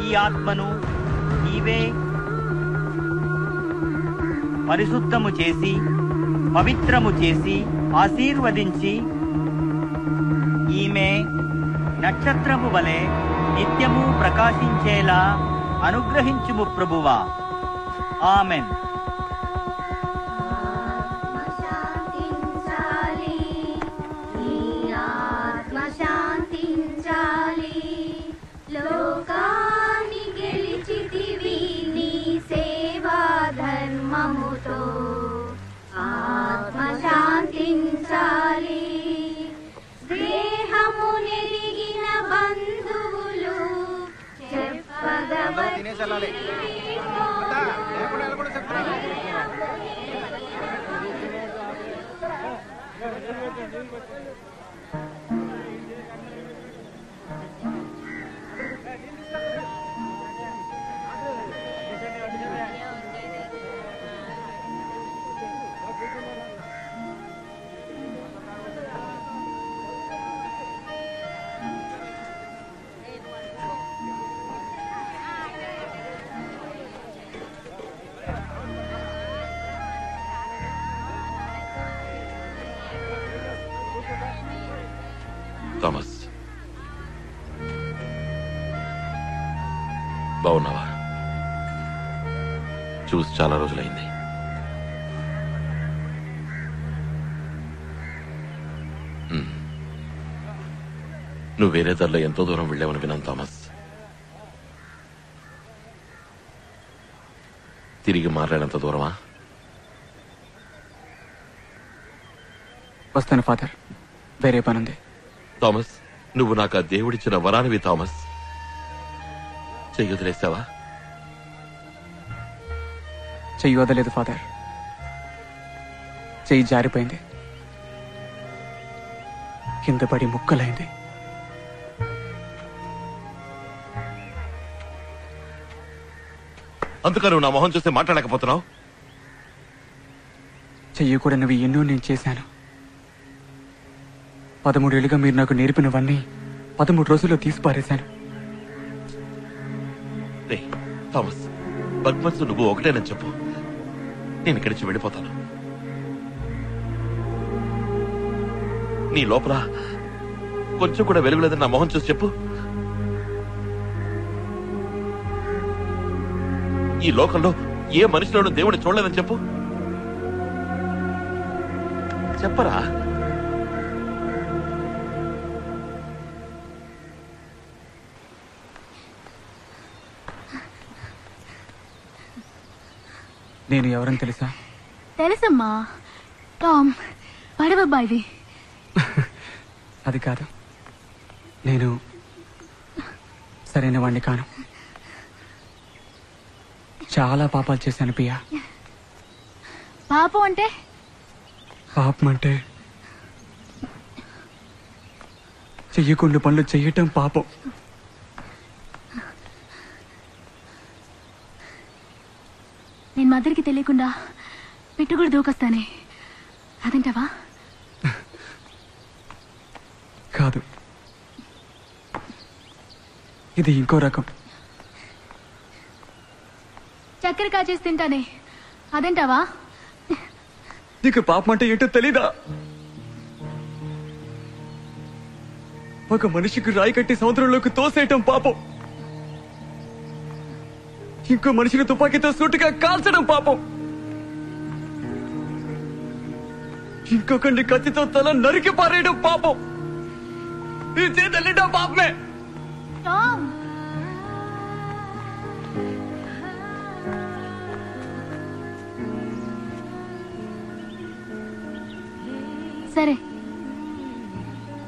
Speaker 18: ఈ ఆత్మను నీవే పరిశుద్ధము చేసి పవిత్రము చేసి ఆశీర్వదించి ఈమె నక్షత్రము వలె నిత్యము ప్రకాశించేలా అనుగ్రహించుము ప్రభువా. ఆమెన్.
Speaker 5: లోకాన్ని గెలిచితివి నీ సేవా ధర్మముతో. ఆత్మ శాంతించాలి. దేహము నెరిగిన బంధువులు
Speaker 10: థామస్, బాగున్నావా? చూసి చాలా రోజులైంది. నువ్వు వేరే దారిలో ఎంతో దూరం వెళ్ళావని విన్నాను థామస్. తిరిగి మాట్లాడేంత దూరమా?
Speaker 12: వస్తాను ఫాదర్, వేరే పనుంది.
Speaker 10: థామస్, నువ్వు నాకు ఆ దేవుడిచ్చిన వరానివి థామస్. చెయ్యి వదిలేసావా?
Speaker 12: చెయ్యి వదలేదు ఫాదర్, చెయ్యి జారిపోయింది. కింద పడి ముక్కలైంది.
Speaker 10: అందుకని నువ్వు నా మొహం చూస్తే మాట్లాడలేకపోతున్నావు?
Speaker 12: చెయ్యకూడనివి ఎన్నో నేను చేశాను. 13 ఏళ్ళుగా మీరు నాకు నేర్పినవన్నీ 13 రోజుల్లో తీసి పారేశాను.
Speaker 10: థామస్, భగవంతు నువ్వు ఒకటేనని చెప్పు, నేను ఇక్కడి నుంచి వెళ్ళిపోతాను. నీ లోపల కొంచెం కూడా వెలుగులేదని నా మొహం చూసి చెప్పు. ఈ లోకంలో ఏ మనిషిలోనూ దేవుడిని చూడలేదని చెప్పు. చెప్పరా?
Speaker 12: నేను ఎవరని తెలుసా?
Speaker 13: తెలుసమ్మా, టామ్, పడవబ్బాయివి.
Speaker 12: అది కాదు, నేను సరైన వాణ్ణి కాను. చాలా పాపాలు చేశాను పియా.
Speaker 13: పాపం అంటే?
Speaker 12: పాపం అంటే చెయ్యకుండా పనులు చెయ్యటం పాపం.
Speaker 13: నేను మదర్కి తెలియకుండా పెట్టుకుడు దూకొస్తానే, అదంటావా?
Speaker 12: కాదు, ఇది ఇంకో రకం.
Speaker 13: చక్కెర కాచేసి తింటానే, అదేంటావా?
Speaker 12: నీకు పాపం అంటే ఏంటో తెలీదా? ఒక మనిషికి రాయి కట్టి సముద్రంలోకి తోసేయటం పాపం. ఇంకో మనిషిని తుపాకీతో సూటిగా కాల్చడం పాపం. ఇంకొకరిని కత్తితో తల నరికి పారేయడం పాపం. ఈ చేతల్లిండా పాపమే.
Speaker 13: సరే,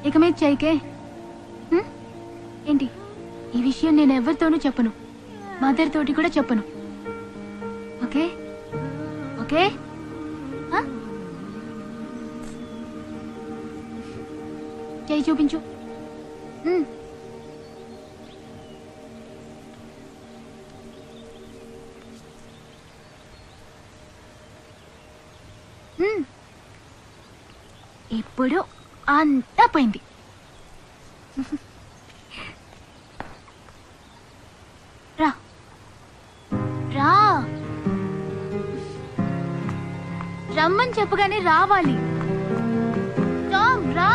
Speaker 13: ఇక మీద చేయకే. ఏంటి ఈ విషయం నేను ఎవరితోనూ చెప్పను, మదర్ తోటి కూడా చెప్పను. Okay okay? చేయి చూపించు. ఇప్పుడు అంతా పోయింది. రా రా, రమ్మని చెప్పగానే రావాలి. టామ్ రా.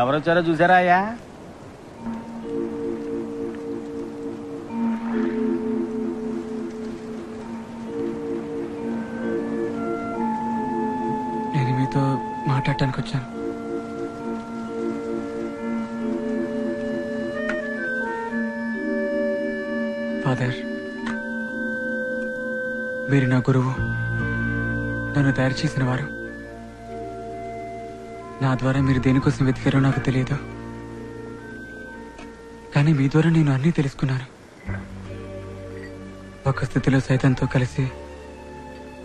Speaker 9: ఎవరొచ్చారో చూసారా అయ్యా?
Speaker 12: నేను మీతో మాట్లాడటానికి వచ్చాను. ఫాదర్, మీరు నా గురువు, నన్ను తయారు చేసిన వారు. నా ద్వారా మీరు దేనికోసం వెతికారో నాకు తెలియదు, కానీ మీ ద్వారా నేను అన్నీ తెలుసుకున్నాను. ఒక స్థితిలో సైతంతో కలిసి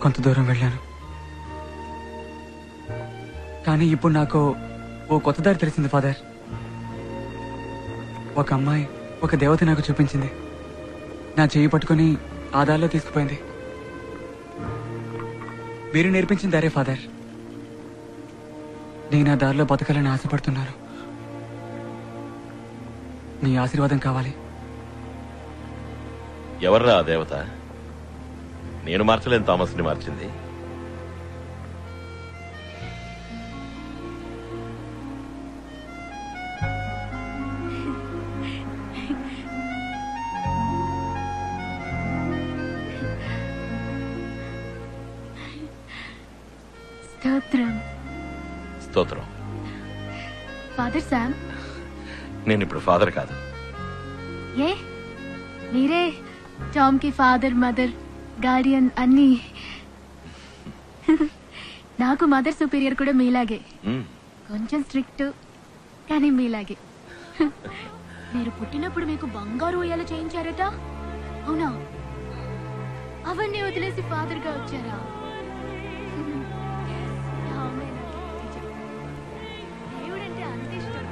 Speaker 12: కొంత దూరం వెళ్ళాను, కానీ ఇప్పుడు నాకు ఓ కొత్త దారి తెలిసింది ఫాదర్. ఒక అమ్మాయి, ఒక దేవత నాకు చూపించింది. నా చెయ్యి పట్టుకుని ఆ దారిలో తీసుకుపోయింది. మీరు నేర్పించిన దారే ఫాదర్. నేను ఆ దారిలో బతకాలని ఆశపడుతున్నాను. మీ ఆశీర్వాదం కావాలి.
Speaker 10: ఎవర్రా ఆ దేవత? నేను మార్చలేని థామస్ని మార్చింది.
Speaker 13: స్తోత్రం.
Speaker 10: స్తోత్రం.
Speaker 13: ఫాదర్ శామ్,
Speaker 10: నేను ఇప్పుడు ఫాదర్ కాదు.
Speaker 13: ఏ మీరే టామ్ కి ఫాదర్, మదర్, గార్డియన్ అన్ని. నాకు మదర్ సుపీరియర్ కూడా మీలాగే. కొంచెం స్ట్రిక్ట్, కానీ మీలాగే. మీరు పుట్టినప్పుడు మీకు బంగారు ఉయ్యాల చేయించారట, అవునా? అవన్నీ వదిలేసి ఫాదర్ గా వచ్చారా? దేవుడంటే అంత ఇష్టం.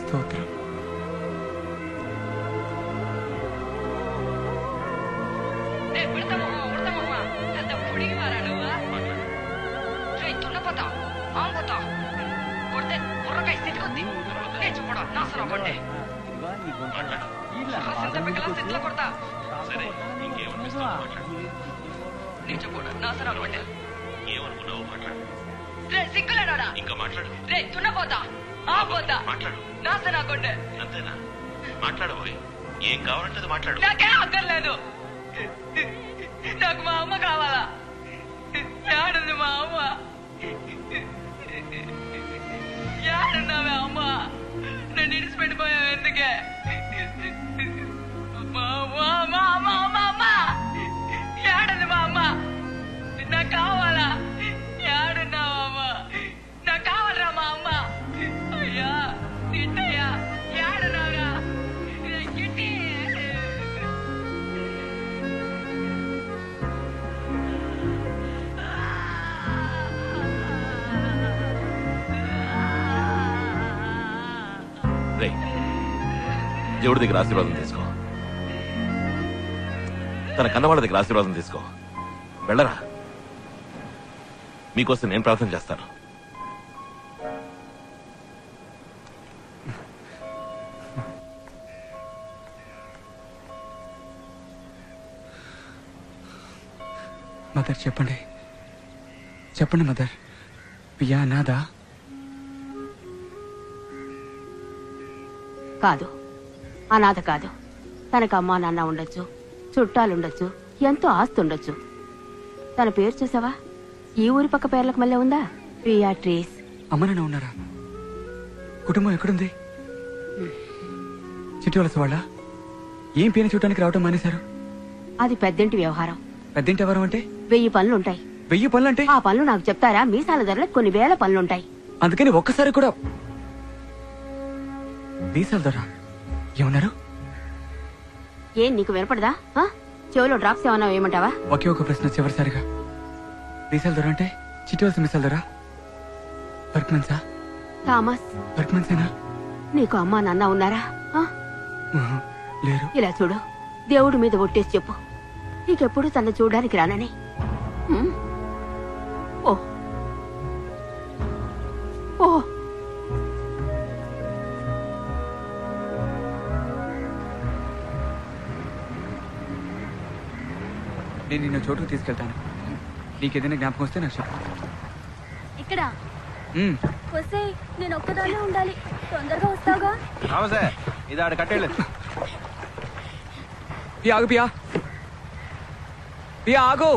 Speaker 12: స్తోత్రం.
Speaker 10: ఇంకా మాట్లాడు. అంతేనా? మాట్లాడబోయ్. ఏం కావాలంటే అది మాట్లాడు.
Speaker 19: నాకేం అక్కర్లేదు. నాకు మా అమ్మ కావాలా? ఏడుంది మా అమ్మ? ఏడున్నావే అమ్మ? నన్ను ఇడిచిపెట్టిపోయావు ఎందుకే? ఏడుంది మా అమ్మ? నాకు కావాలా? ఏడున్నావా అమ్మ? నాకు కావాలరా మా అమ్మ? అయ్యా తిట్టయ్యా, ఏడున్నావురా? గిట్టి
Speaker 10: దేవుడి దగ్గర ఆశీర్వాదం తీసుకో. తన కన్నవాళ్ళ దగ్గర ఆశీర్వాదం తీసుకో. వెళ్ళరా, మీకోసం నేను ప్రార్థన చేస్తాను.
Speaker 12: మదర్ చెప్పండి, చెప్పండి మదర్. పియా నాదా?
Speaker 17: కాదు, అనాథ కాదు. తనకు అమ్మా నాన్న ఉండొచ్చు, చుట్టాలుండొచ్చు, ఎంతో ఆస్తి ఉండొచ్చు. తన పేరు చూసావా? ఈ ఊరి పక్క పేర్లకు మళ్ళీ ఉందా? బీయాట్రీస్.
Speaker 12: అమ్మ నాన్న ఉన్నారా? కుటుంబం ఎక్కడుంది? చిట్టి వలస వాళ్ళ? ఏం పీన చూడటానికి రావటం మానేశారు?
Speaker 17: అది పెద్దింటి వ్యవహారం.
Speaker 12: పెద్దింటి ఎవరం అంటే?
Speaker 17: 1000 పనులుంటాయి.
Speaker 12: 1000 పనులంటే?
Speaker 17: ఆ పనులు నాకు చెప్తారా? మీసాల ధరలకు కొన్ని వేల పనులుంటాయి.
Speaker 12: అందుకని ఒక్కసారి కూడా వీసాల ధర ఏమన్నారు?
Speaker 17: ఏం నీకు వినపడదా? చెవులో డ్రాప్స్ ఏమన్నా ఏమంటావా?
Speaker 12: ఒకే ఒక ప్రశ్న చివరిసారిగా. వీసాల ధర అంటే చిట్టి వలస మీసాల ధర? వర్క్మెన్సా?
Speaker 17: థామస్,
Speaker 12: వర్క్మెన్సేనా?
Speaker 17: నీకు అమ్మా నాన్న ఉన్నారా?
Speaker 12: లేరు.
Speaker 17: ఇలా చూడు, దేవుడి మీద ఒట్టేసి చెప్పు, నీకెప్పుడు తన చూడడానికి రానని. ఓ ఓ
Speaker 12: నేను నిన్న చోటుకు తీసుకెళ్తాను. నీకేదైనా జ్ఞాపకం వస్తే నాకు చెప్పు.
Speaker 13: ఇక్కడ
Speaker 5: వస్తే నేను ఒక్కదాన్నే ఉండాలి. తొందరగా వస్తావుగా?
Speaker 1: ఇది ఆడ కట్టేళ్ళు.
Speaker 12: ఆగు పియా, పియా ఆగు.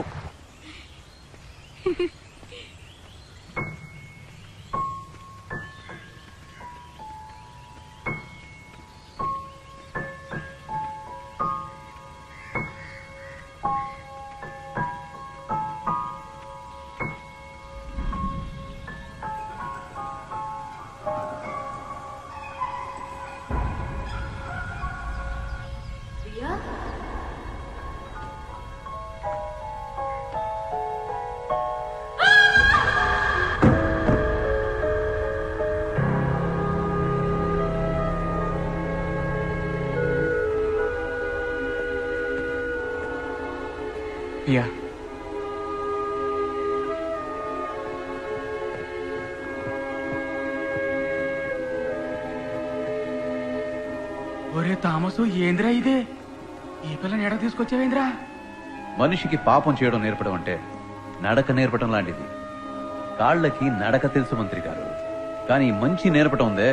Speaker 12: పియా,
Speaker 6: ఒరే తామసు, ఏంద్రా ఇదే? ఈ పిల్లని ఎడ తీసుకొచ్చావేంద్రా?
Speaker 1: మనిషికి పాపం చేయడం నేర్పడం అంటే నడక నేర్పడం లాంటిది. కాళ్ళకి నడక తెలుసు మంత్రి గారు, కానీ మంచి నేర్పటం ఉందే,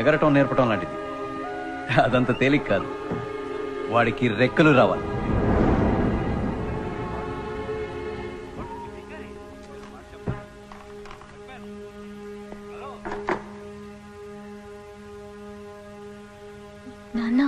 Speaker 1: ఎగరటం నేర్పటం లాంటిది. అదంత తేలిక కాదు. వాడికి రెక్కలు రావాలి.
Speaker 13: నాన్న,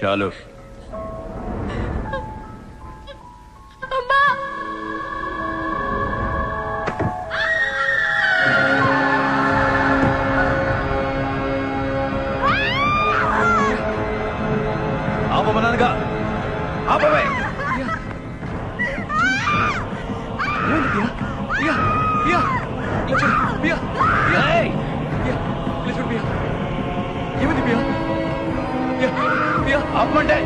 Speaker 1: చాలు. ఆపమన్నానుగా, ఆపవే. ఆపమంటే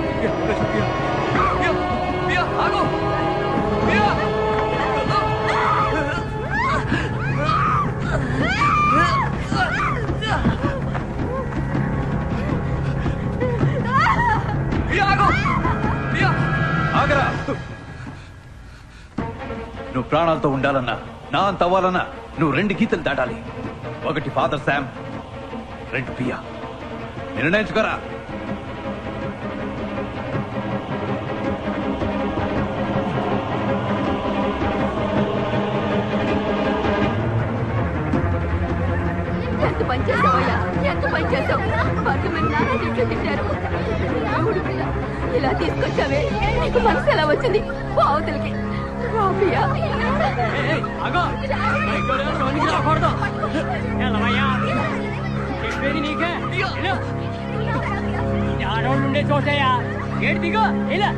Speaker 1: ఆగరా. నువ్వు ప్రాణాలతో ఉండాలన్నా, నా అంత అవ్వాలన్నా నువ్వు 2 గీతలు దాటాలి. ఒకటి ఫాదర్ శామ్, 2 పియా. నిర్ణయించుకోరా.
Speaker 17: ఎంత పని చేసావయ్యా, ఎంత పని చేసావు. వాళ్ళు మేము నానా తిట్లు తిట్టారు. దేవుడు పిల్ల, ఇలా తీసుకొచ్చావే, నీకు మనసు ఎలా వచ్చింది? బావతలకి రాబియా.
Speaker 6: చెప్పేది నీకే. ఆడవాళ్ళు ఉండే చోటయా గేట్ దిగో. ఇలా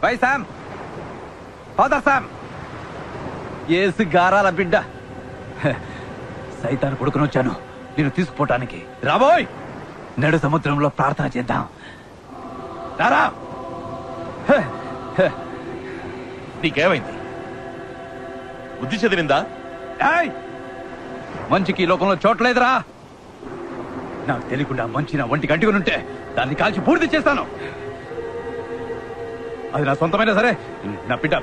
Speaker 1: బై శామ్, ఫాదర్ శామ్. ఏసు గారాల బిడ్డ. సైతాను కొడుకునొచ్చాను నేను తీసుకుపోవటానికి. రాబోయ్, నడు సముద్రంలో ప్రార్థన చేద్దాం. రారా.
Speaker 10: నీకేమైంది? బుద్ధి చెదిరిందా?
Speaker 1: మంచికి ఈ లోకంలో చోట్లేదురా. నాకు తెలియకుండా మంచి నా ఒంటికి అంటుకునుంటే దాన్ని కాల్చి పూర్తి చేస్తాను. అది నా సొంతమైనా సరే, నా బిడ్డ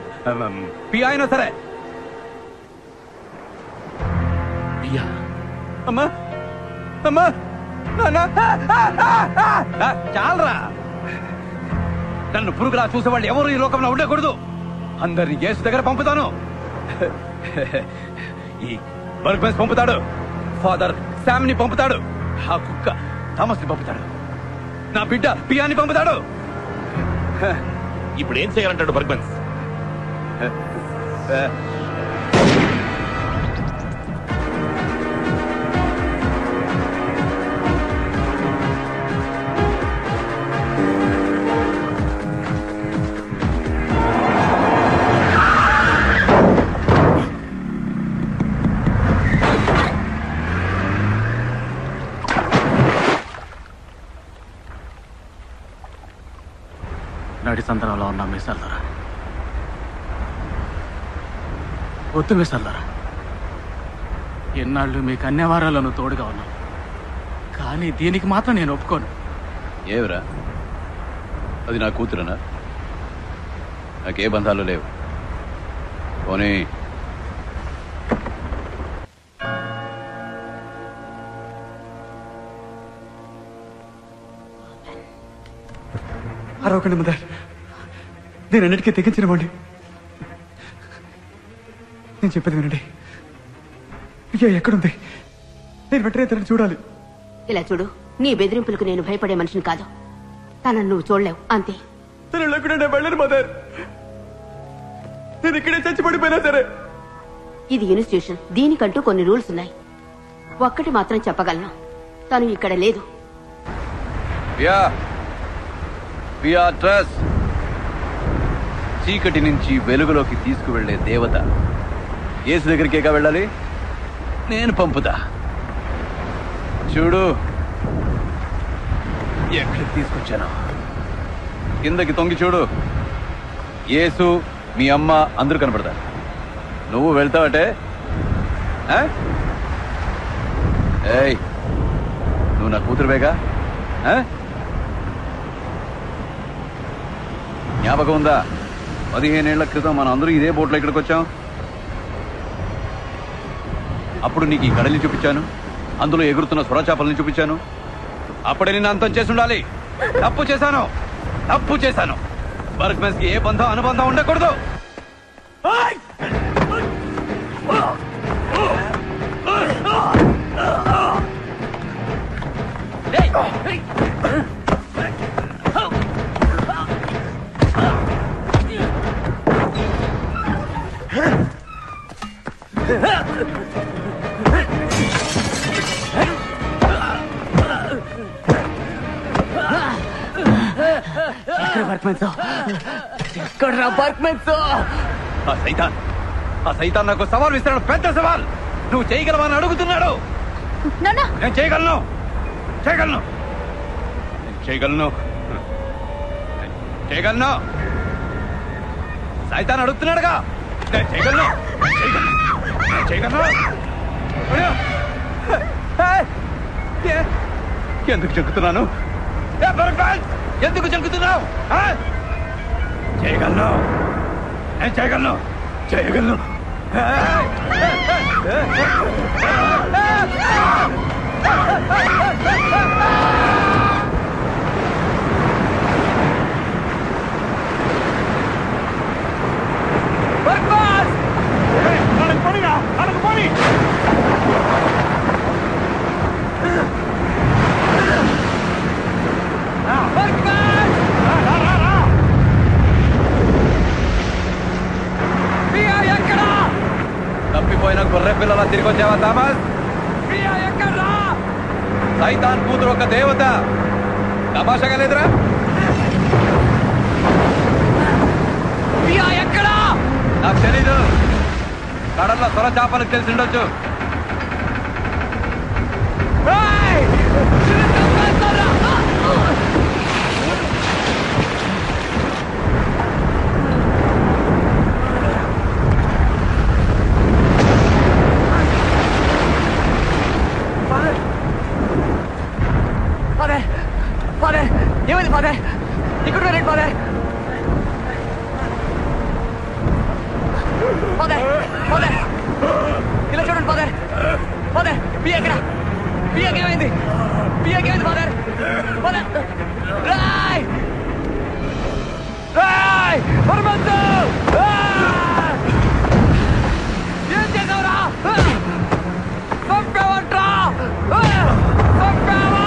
Speaker 1: పియా అయినా సరే.
Speaker 10: పియా?
Speaker 1: అమ్మా, అమ్మా, చాలరా. నన్ను పురుగులా చూసేవాళ్ళు ఎవరు ఈ లోకంలో ఉండకూడదు. అందరినీ యేసు దగ్గర పంపుతాను. ఈ బర్గ్మెన్స్ పంపుతాడు, ఫాదర్ శామ్ ని పంపుతాడు, ఆ కుక్క థామస్ ని పంపుతాడు, నా బిడ్డ పియాని పంపుతాడు.
Speaker 10: ఇప్పుడు ఏం చేయాలంటాడు బర్గ్మెన్స్?
Speaker 6: నడి సందనంలో ఉన్న మీసాలరా, వద్దు మీసాలరా. ఎన్నాళ్ళు మీకు అన్ని వారాలను తోడుగా ఉన్నాను, కానీ దీనికి మాత్రం నేను ఒప్పుకోను.
Speaker 1: ఏవరా, అది నా కూతురనా? నాకే బంధాలు లేవు. పోనీ
Speaker 12: అరవకండి మదర్, నేను అన్నిటికీ తెగించినవ్వండి. నేను చెప్పేది వినండి. అయ్యా ఎక్కడుంది? నేను వెంటనే తనని చూడాలి.
Speaker 17: ఇలా చూడు, నీ బెదిరింపులకు నేను భయపడే మనిషిని కాదు. తనను నువ్వు చూడలేవు, అంతే.
Speaker 12: తను లేకుండా నేను వెళ్ళను మదర్. నేను ఇక్కడే చచ్చిపడిపోయినా సరే.
Speaker 17: ఇది ఇన్స్టిట్యూషన్, దీనికంటూ కొన్ని రూల్స్ ఉన్నాయి. ఒక్కటి మాత్రం చెప్పగలను, తను ఇక్కడ లేదు.
Speaker 1: బియాట్రస్ చీకటి నుంచి వెలుగులోకి తీసుకువెళ్లే దేవత. యేసు దగ్గరికేగా వెళ్ళాలి, నేను పంపుతా. చూడు ఎక్కడికి తీసుకొచ్చాను. కిందకి తొంగి చూడు. యేసు, మీ అమ్మ అందరూ కనపడతారు. నువ్వు వెళ్తావటే? ఏయ్, నువ్వు నా కూతురువేగా? జ్ఞాపకం ఉందా? 15 ఏళ్ల క్రితం మనం అందరూ ఇదే బోట్లో ఇక్కడికి వచ్చాం. అప్పుడు నీకు ఈ కడలిని చూపించాను, అందులో ఎగురుతున్న సొరచాపల్ని చూపించాను. అప్పుడే నిన్ను అంతం చేసి ఉండాలి. తప్పు చేశాను. వర్క్మెన్స్ కి ఏ బంధం అనుబంధం ఉండకూడదు.
Speaker 6: ఎక్కడ వర్క్మెన్స్?
Speaker 1: ఆ సైతాన్ నాకు సవాల్ ఇస్తాడు, పెద్ద సవాల్. నువ్వు చేయగలవని అడుగుతున్నాడు. నేను చేయగలను చేయగలను చేయగలను చేయగలను సైతాన్ అడుగుతున్నాడుగా. నేను చేయగలను చేయగలను. ఎందుకు చెక్కుతున్నాను? ఎందుకు చెక్కుతున్నావు? చేయగలను నేను చేయగలను చేయగలను. తప్పిపోయిన గొర్రె పిల్లలా తిరిగి వచ్చావా థామస్? సైతాన్ కూతురు ఒక దేవత. తమాషాగా లేదురా?
Speaker 6: ఎక్కడా?
Speaker 1: నాకు తెలీదు. కడల్లో సొర చేపలకు తెలిసి ఉండొచ్చు.
Speaker 6: ఫాదర్ ఏమైంది ఫాదర్? ఇక్కడ రండి ఫాదర్. ఫాదర్ ఫాదర్ ఇలా చూడండి ఫాదర్. ఫాదర్ బియ్యకి ఏమైంది? బియ్యకి ఏమైంది ఫాదర్? ఫాదర్ రాయ్ రాయ్ పరమంతు ఏం చేసావురా? చంపేవంట్రా చంపేవా?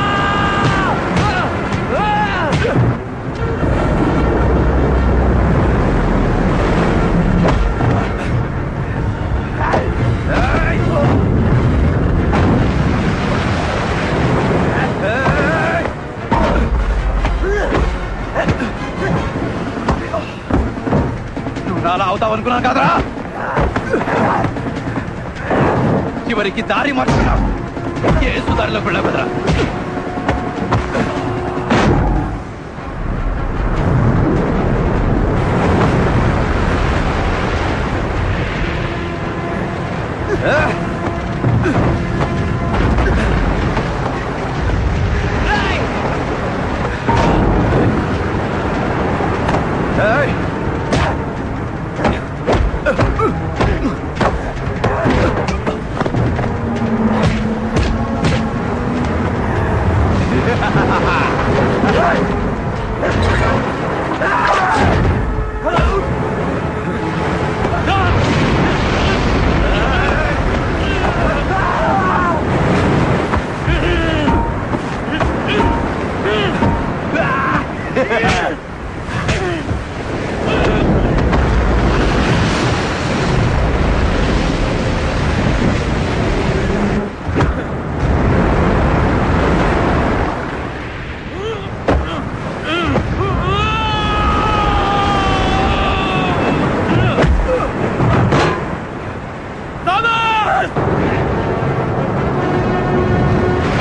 Speaker 1: అలా అవుతావనుకున్నాను కాదరా. చివరికి దారి మార్చుకున్నావు. ఏ సుదారిలో వెళ్ళావు కదరా.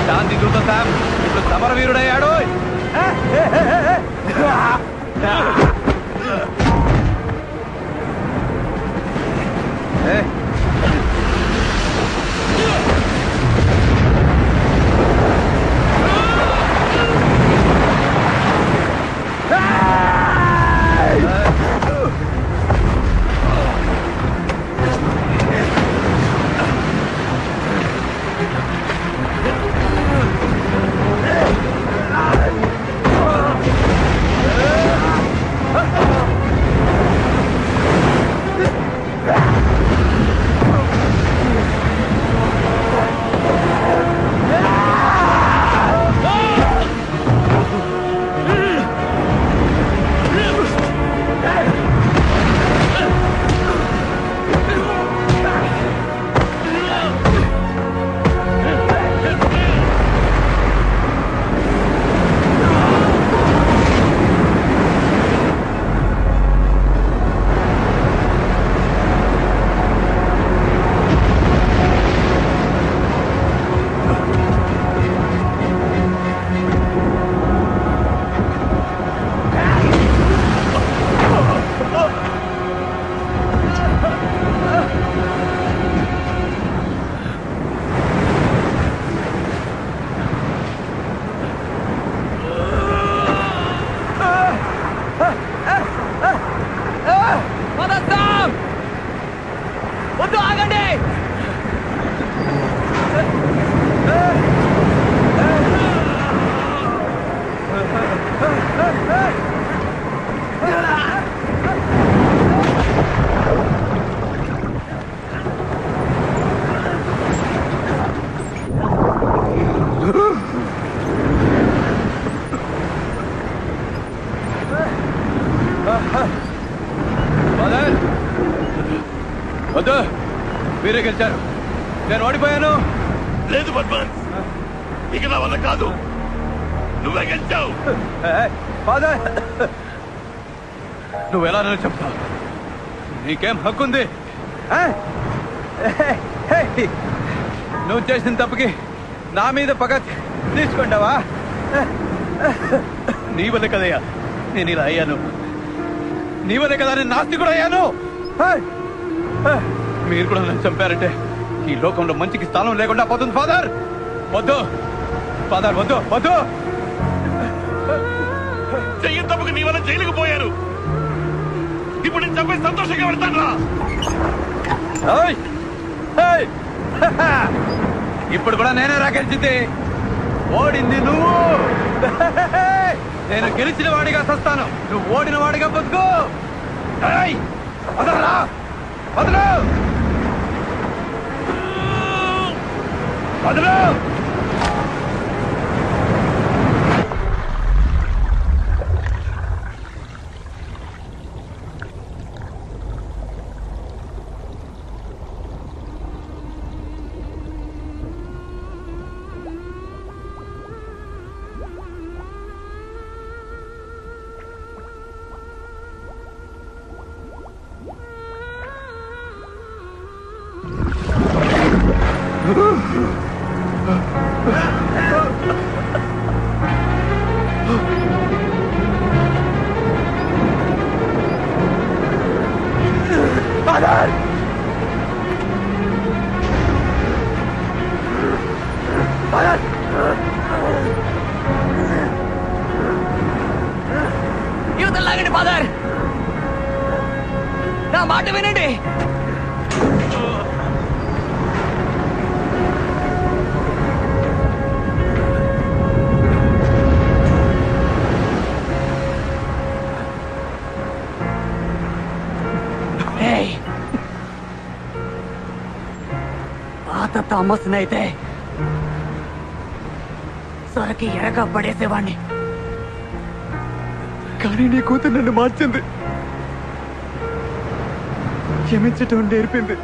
Speaker 1: శాంతి దూత శామ్ ఇప్పుడు సమరవీరుడయ్యాడు. గెలిచారు, నేను ఓడిపోయాను.
Speaker 10: లేదు బద్మాన్స్, ఇక నా వల్ల కాదు. నువ్వే గెలిచావు.
Speaker 1: ఫాదర్, నువ్వు ఎలా నన్ను చెప్తావు? నీకేం హక్కుంది? నువ్వు చేసిన తప్పుకి నా మీద పగ తీసుకుంటావా? నీ వల్ల కదయ్యా నేను ఇలా అయ్యాను. నీ వల్ల కదా నేను నాస్తికుడు అయ్యాను. మీరు కూడా నన్ను చంపారంటే ఈ లోకంలో మంచికి స్థానం లేకుండా పోతుంది. ఫాదర్ వద్దు, ఫాదర్ వద్దు, వద్దు.
Speaker 10: చెయ్యని తప్పుకి నీ వల్ల జైలుకు పోయారు. ఇప్పుడు నేను చంపే సంతోషంగా వెళ్తాను రా.
Speaker 1: ఇప్పుడు కూడా నేనే రా గెలిచింది. ఓడింది నువ్వు. నేను గెలిచిన వాడిగా సస్తాను, నువ్వు ఓడిన వాడిగా బతుకు. వదలరా, వదలు, వదలు.
Speaker 12: యువతలాగండి ఫాదర్, నా మాట వినండి. పాత థామస్ అయితే సొరకి ఎరగా పడేసేవాణ్ణి, కానీ నీ కూతురు నన్ను మార్చింది, క్షమించటం నేర్పింది.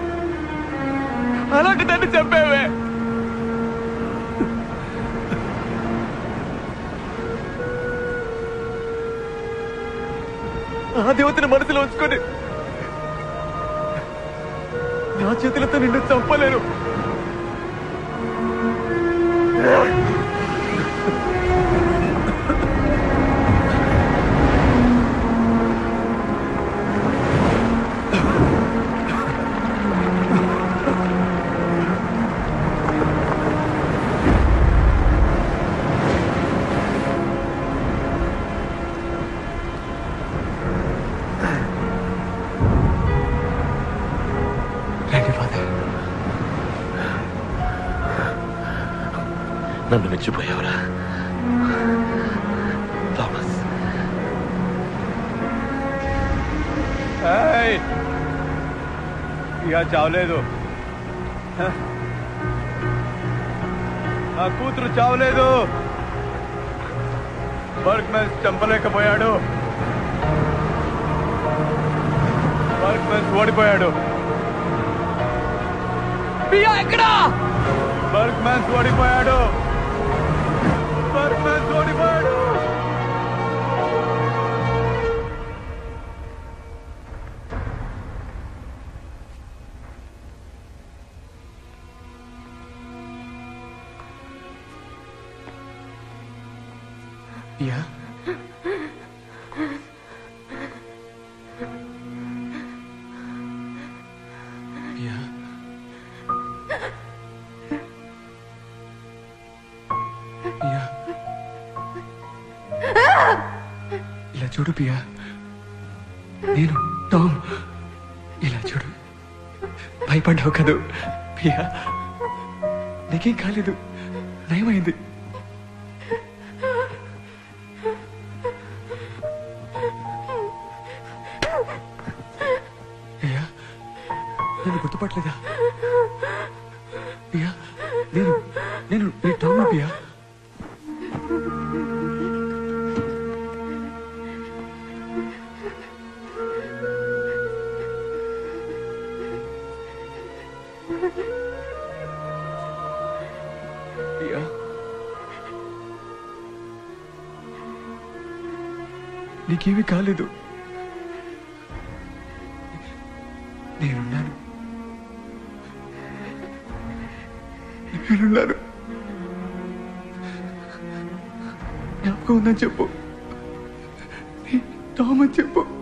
Speaker 12: అలాంటి దాన్ని చంపావే. ఆ దేవతని మనసులో ఉంచుకొని నా చేతులతో నిన్ను చంపలేను.
Speaker 10: నన్ను మెచ్చిపోయావురా థామస్.
Speaker 1: ఇక చావలేదు, నా కూతురు చావలేదు. బర్గ్మెన్స్ చంపలేకపోయాడు, బర్గ్మెన్స్ ఓడిపోయాడు. ఎక్కడా? బర్గ్మెన్స్ ఓడిపోయాడు, బర్గ్మెన్స్ ఓడిపోయాడు.
Speaker 12: Yeah. Yeah. Yeah. ఇలా చూడు పియా, నేను టామ్. ఇలా చూడు, భయపడ్డావు కదూ పియా? నీకేం కాలేదు, నయమైంది. నన్ను గుర్తుపట్టలేదా పియా? నేను నీ టామ్ పియా. నీకేమీ కాలేదు. నేనున్నాను. జ్ఞాపకం ఉందని చెప్పు. టామ్ అని చెప్పు.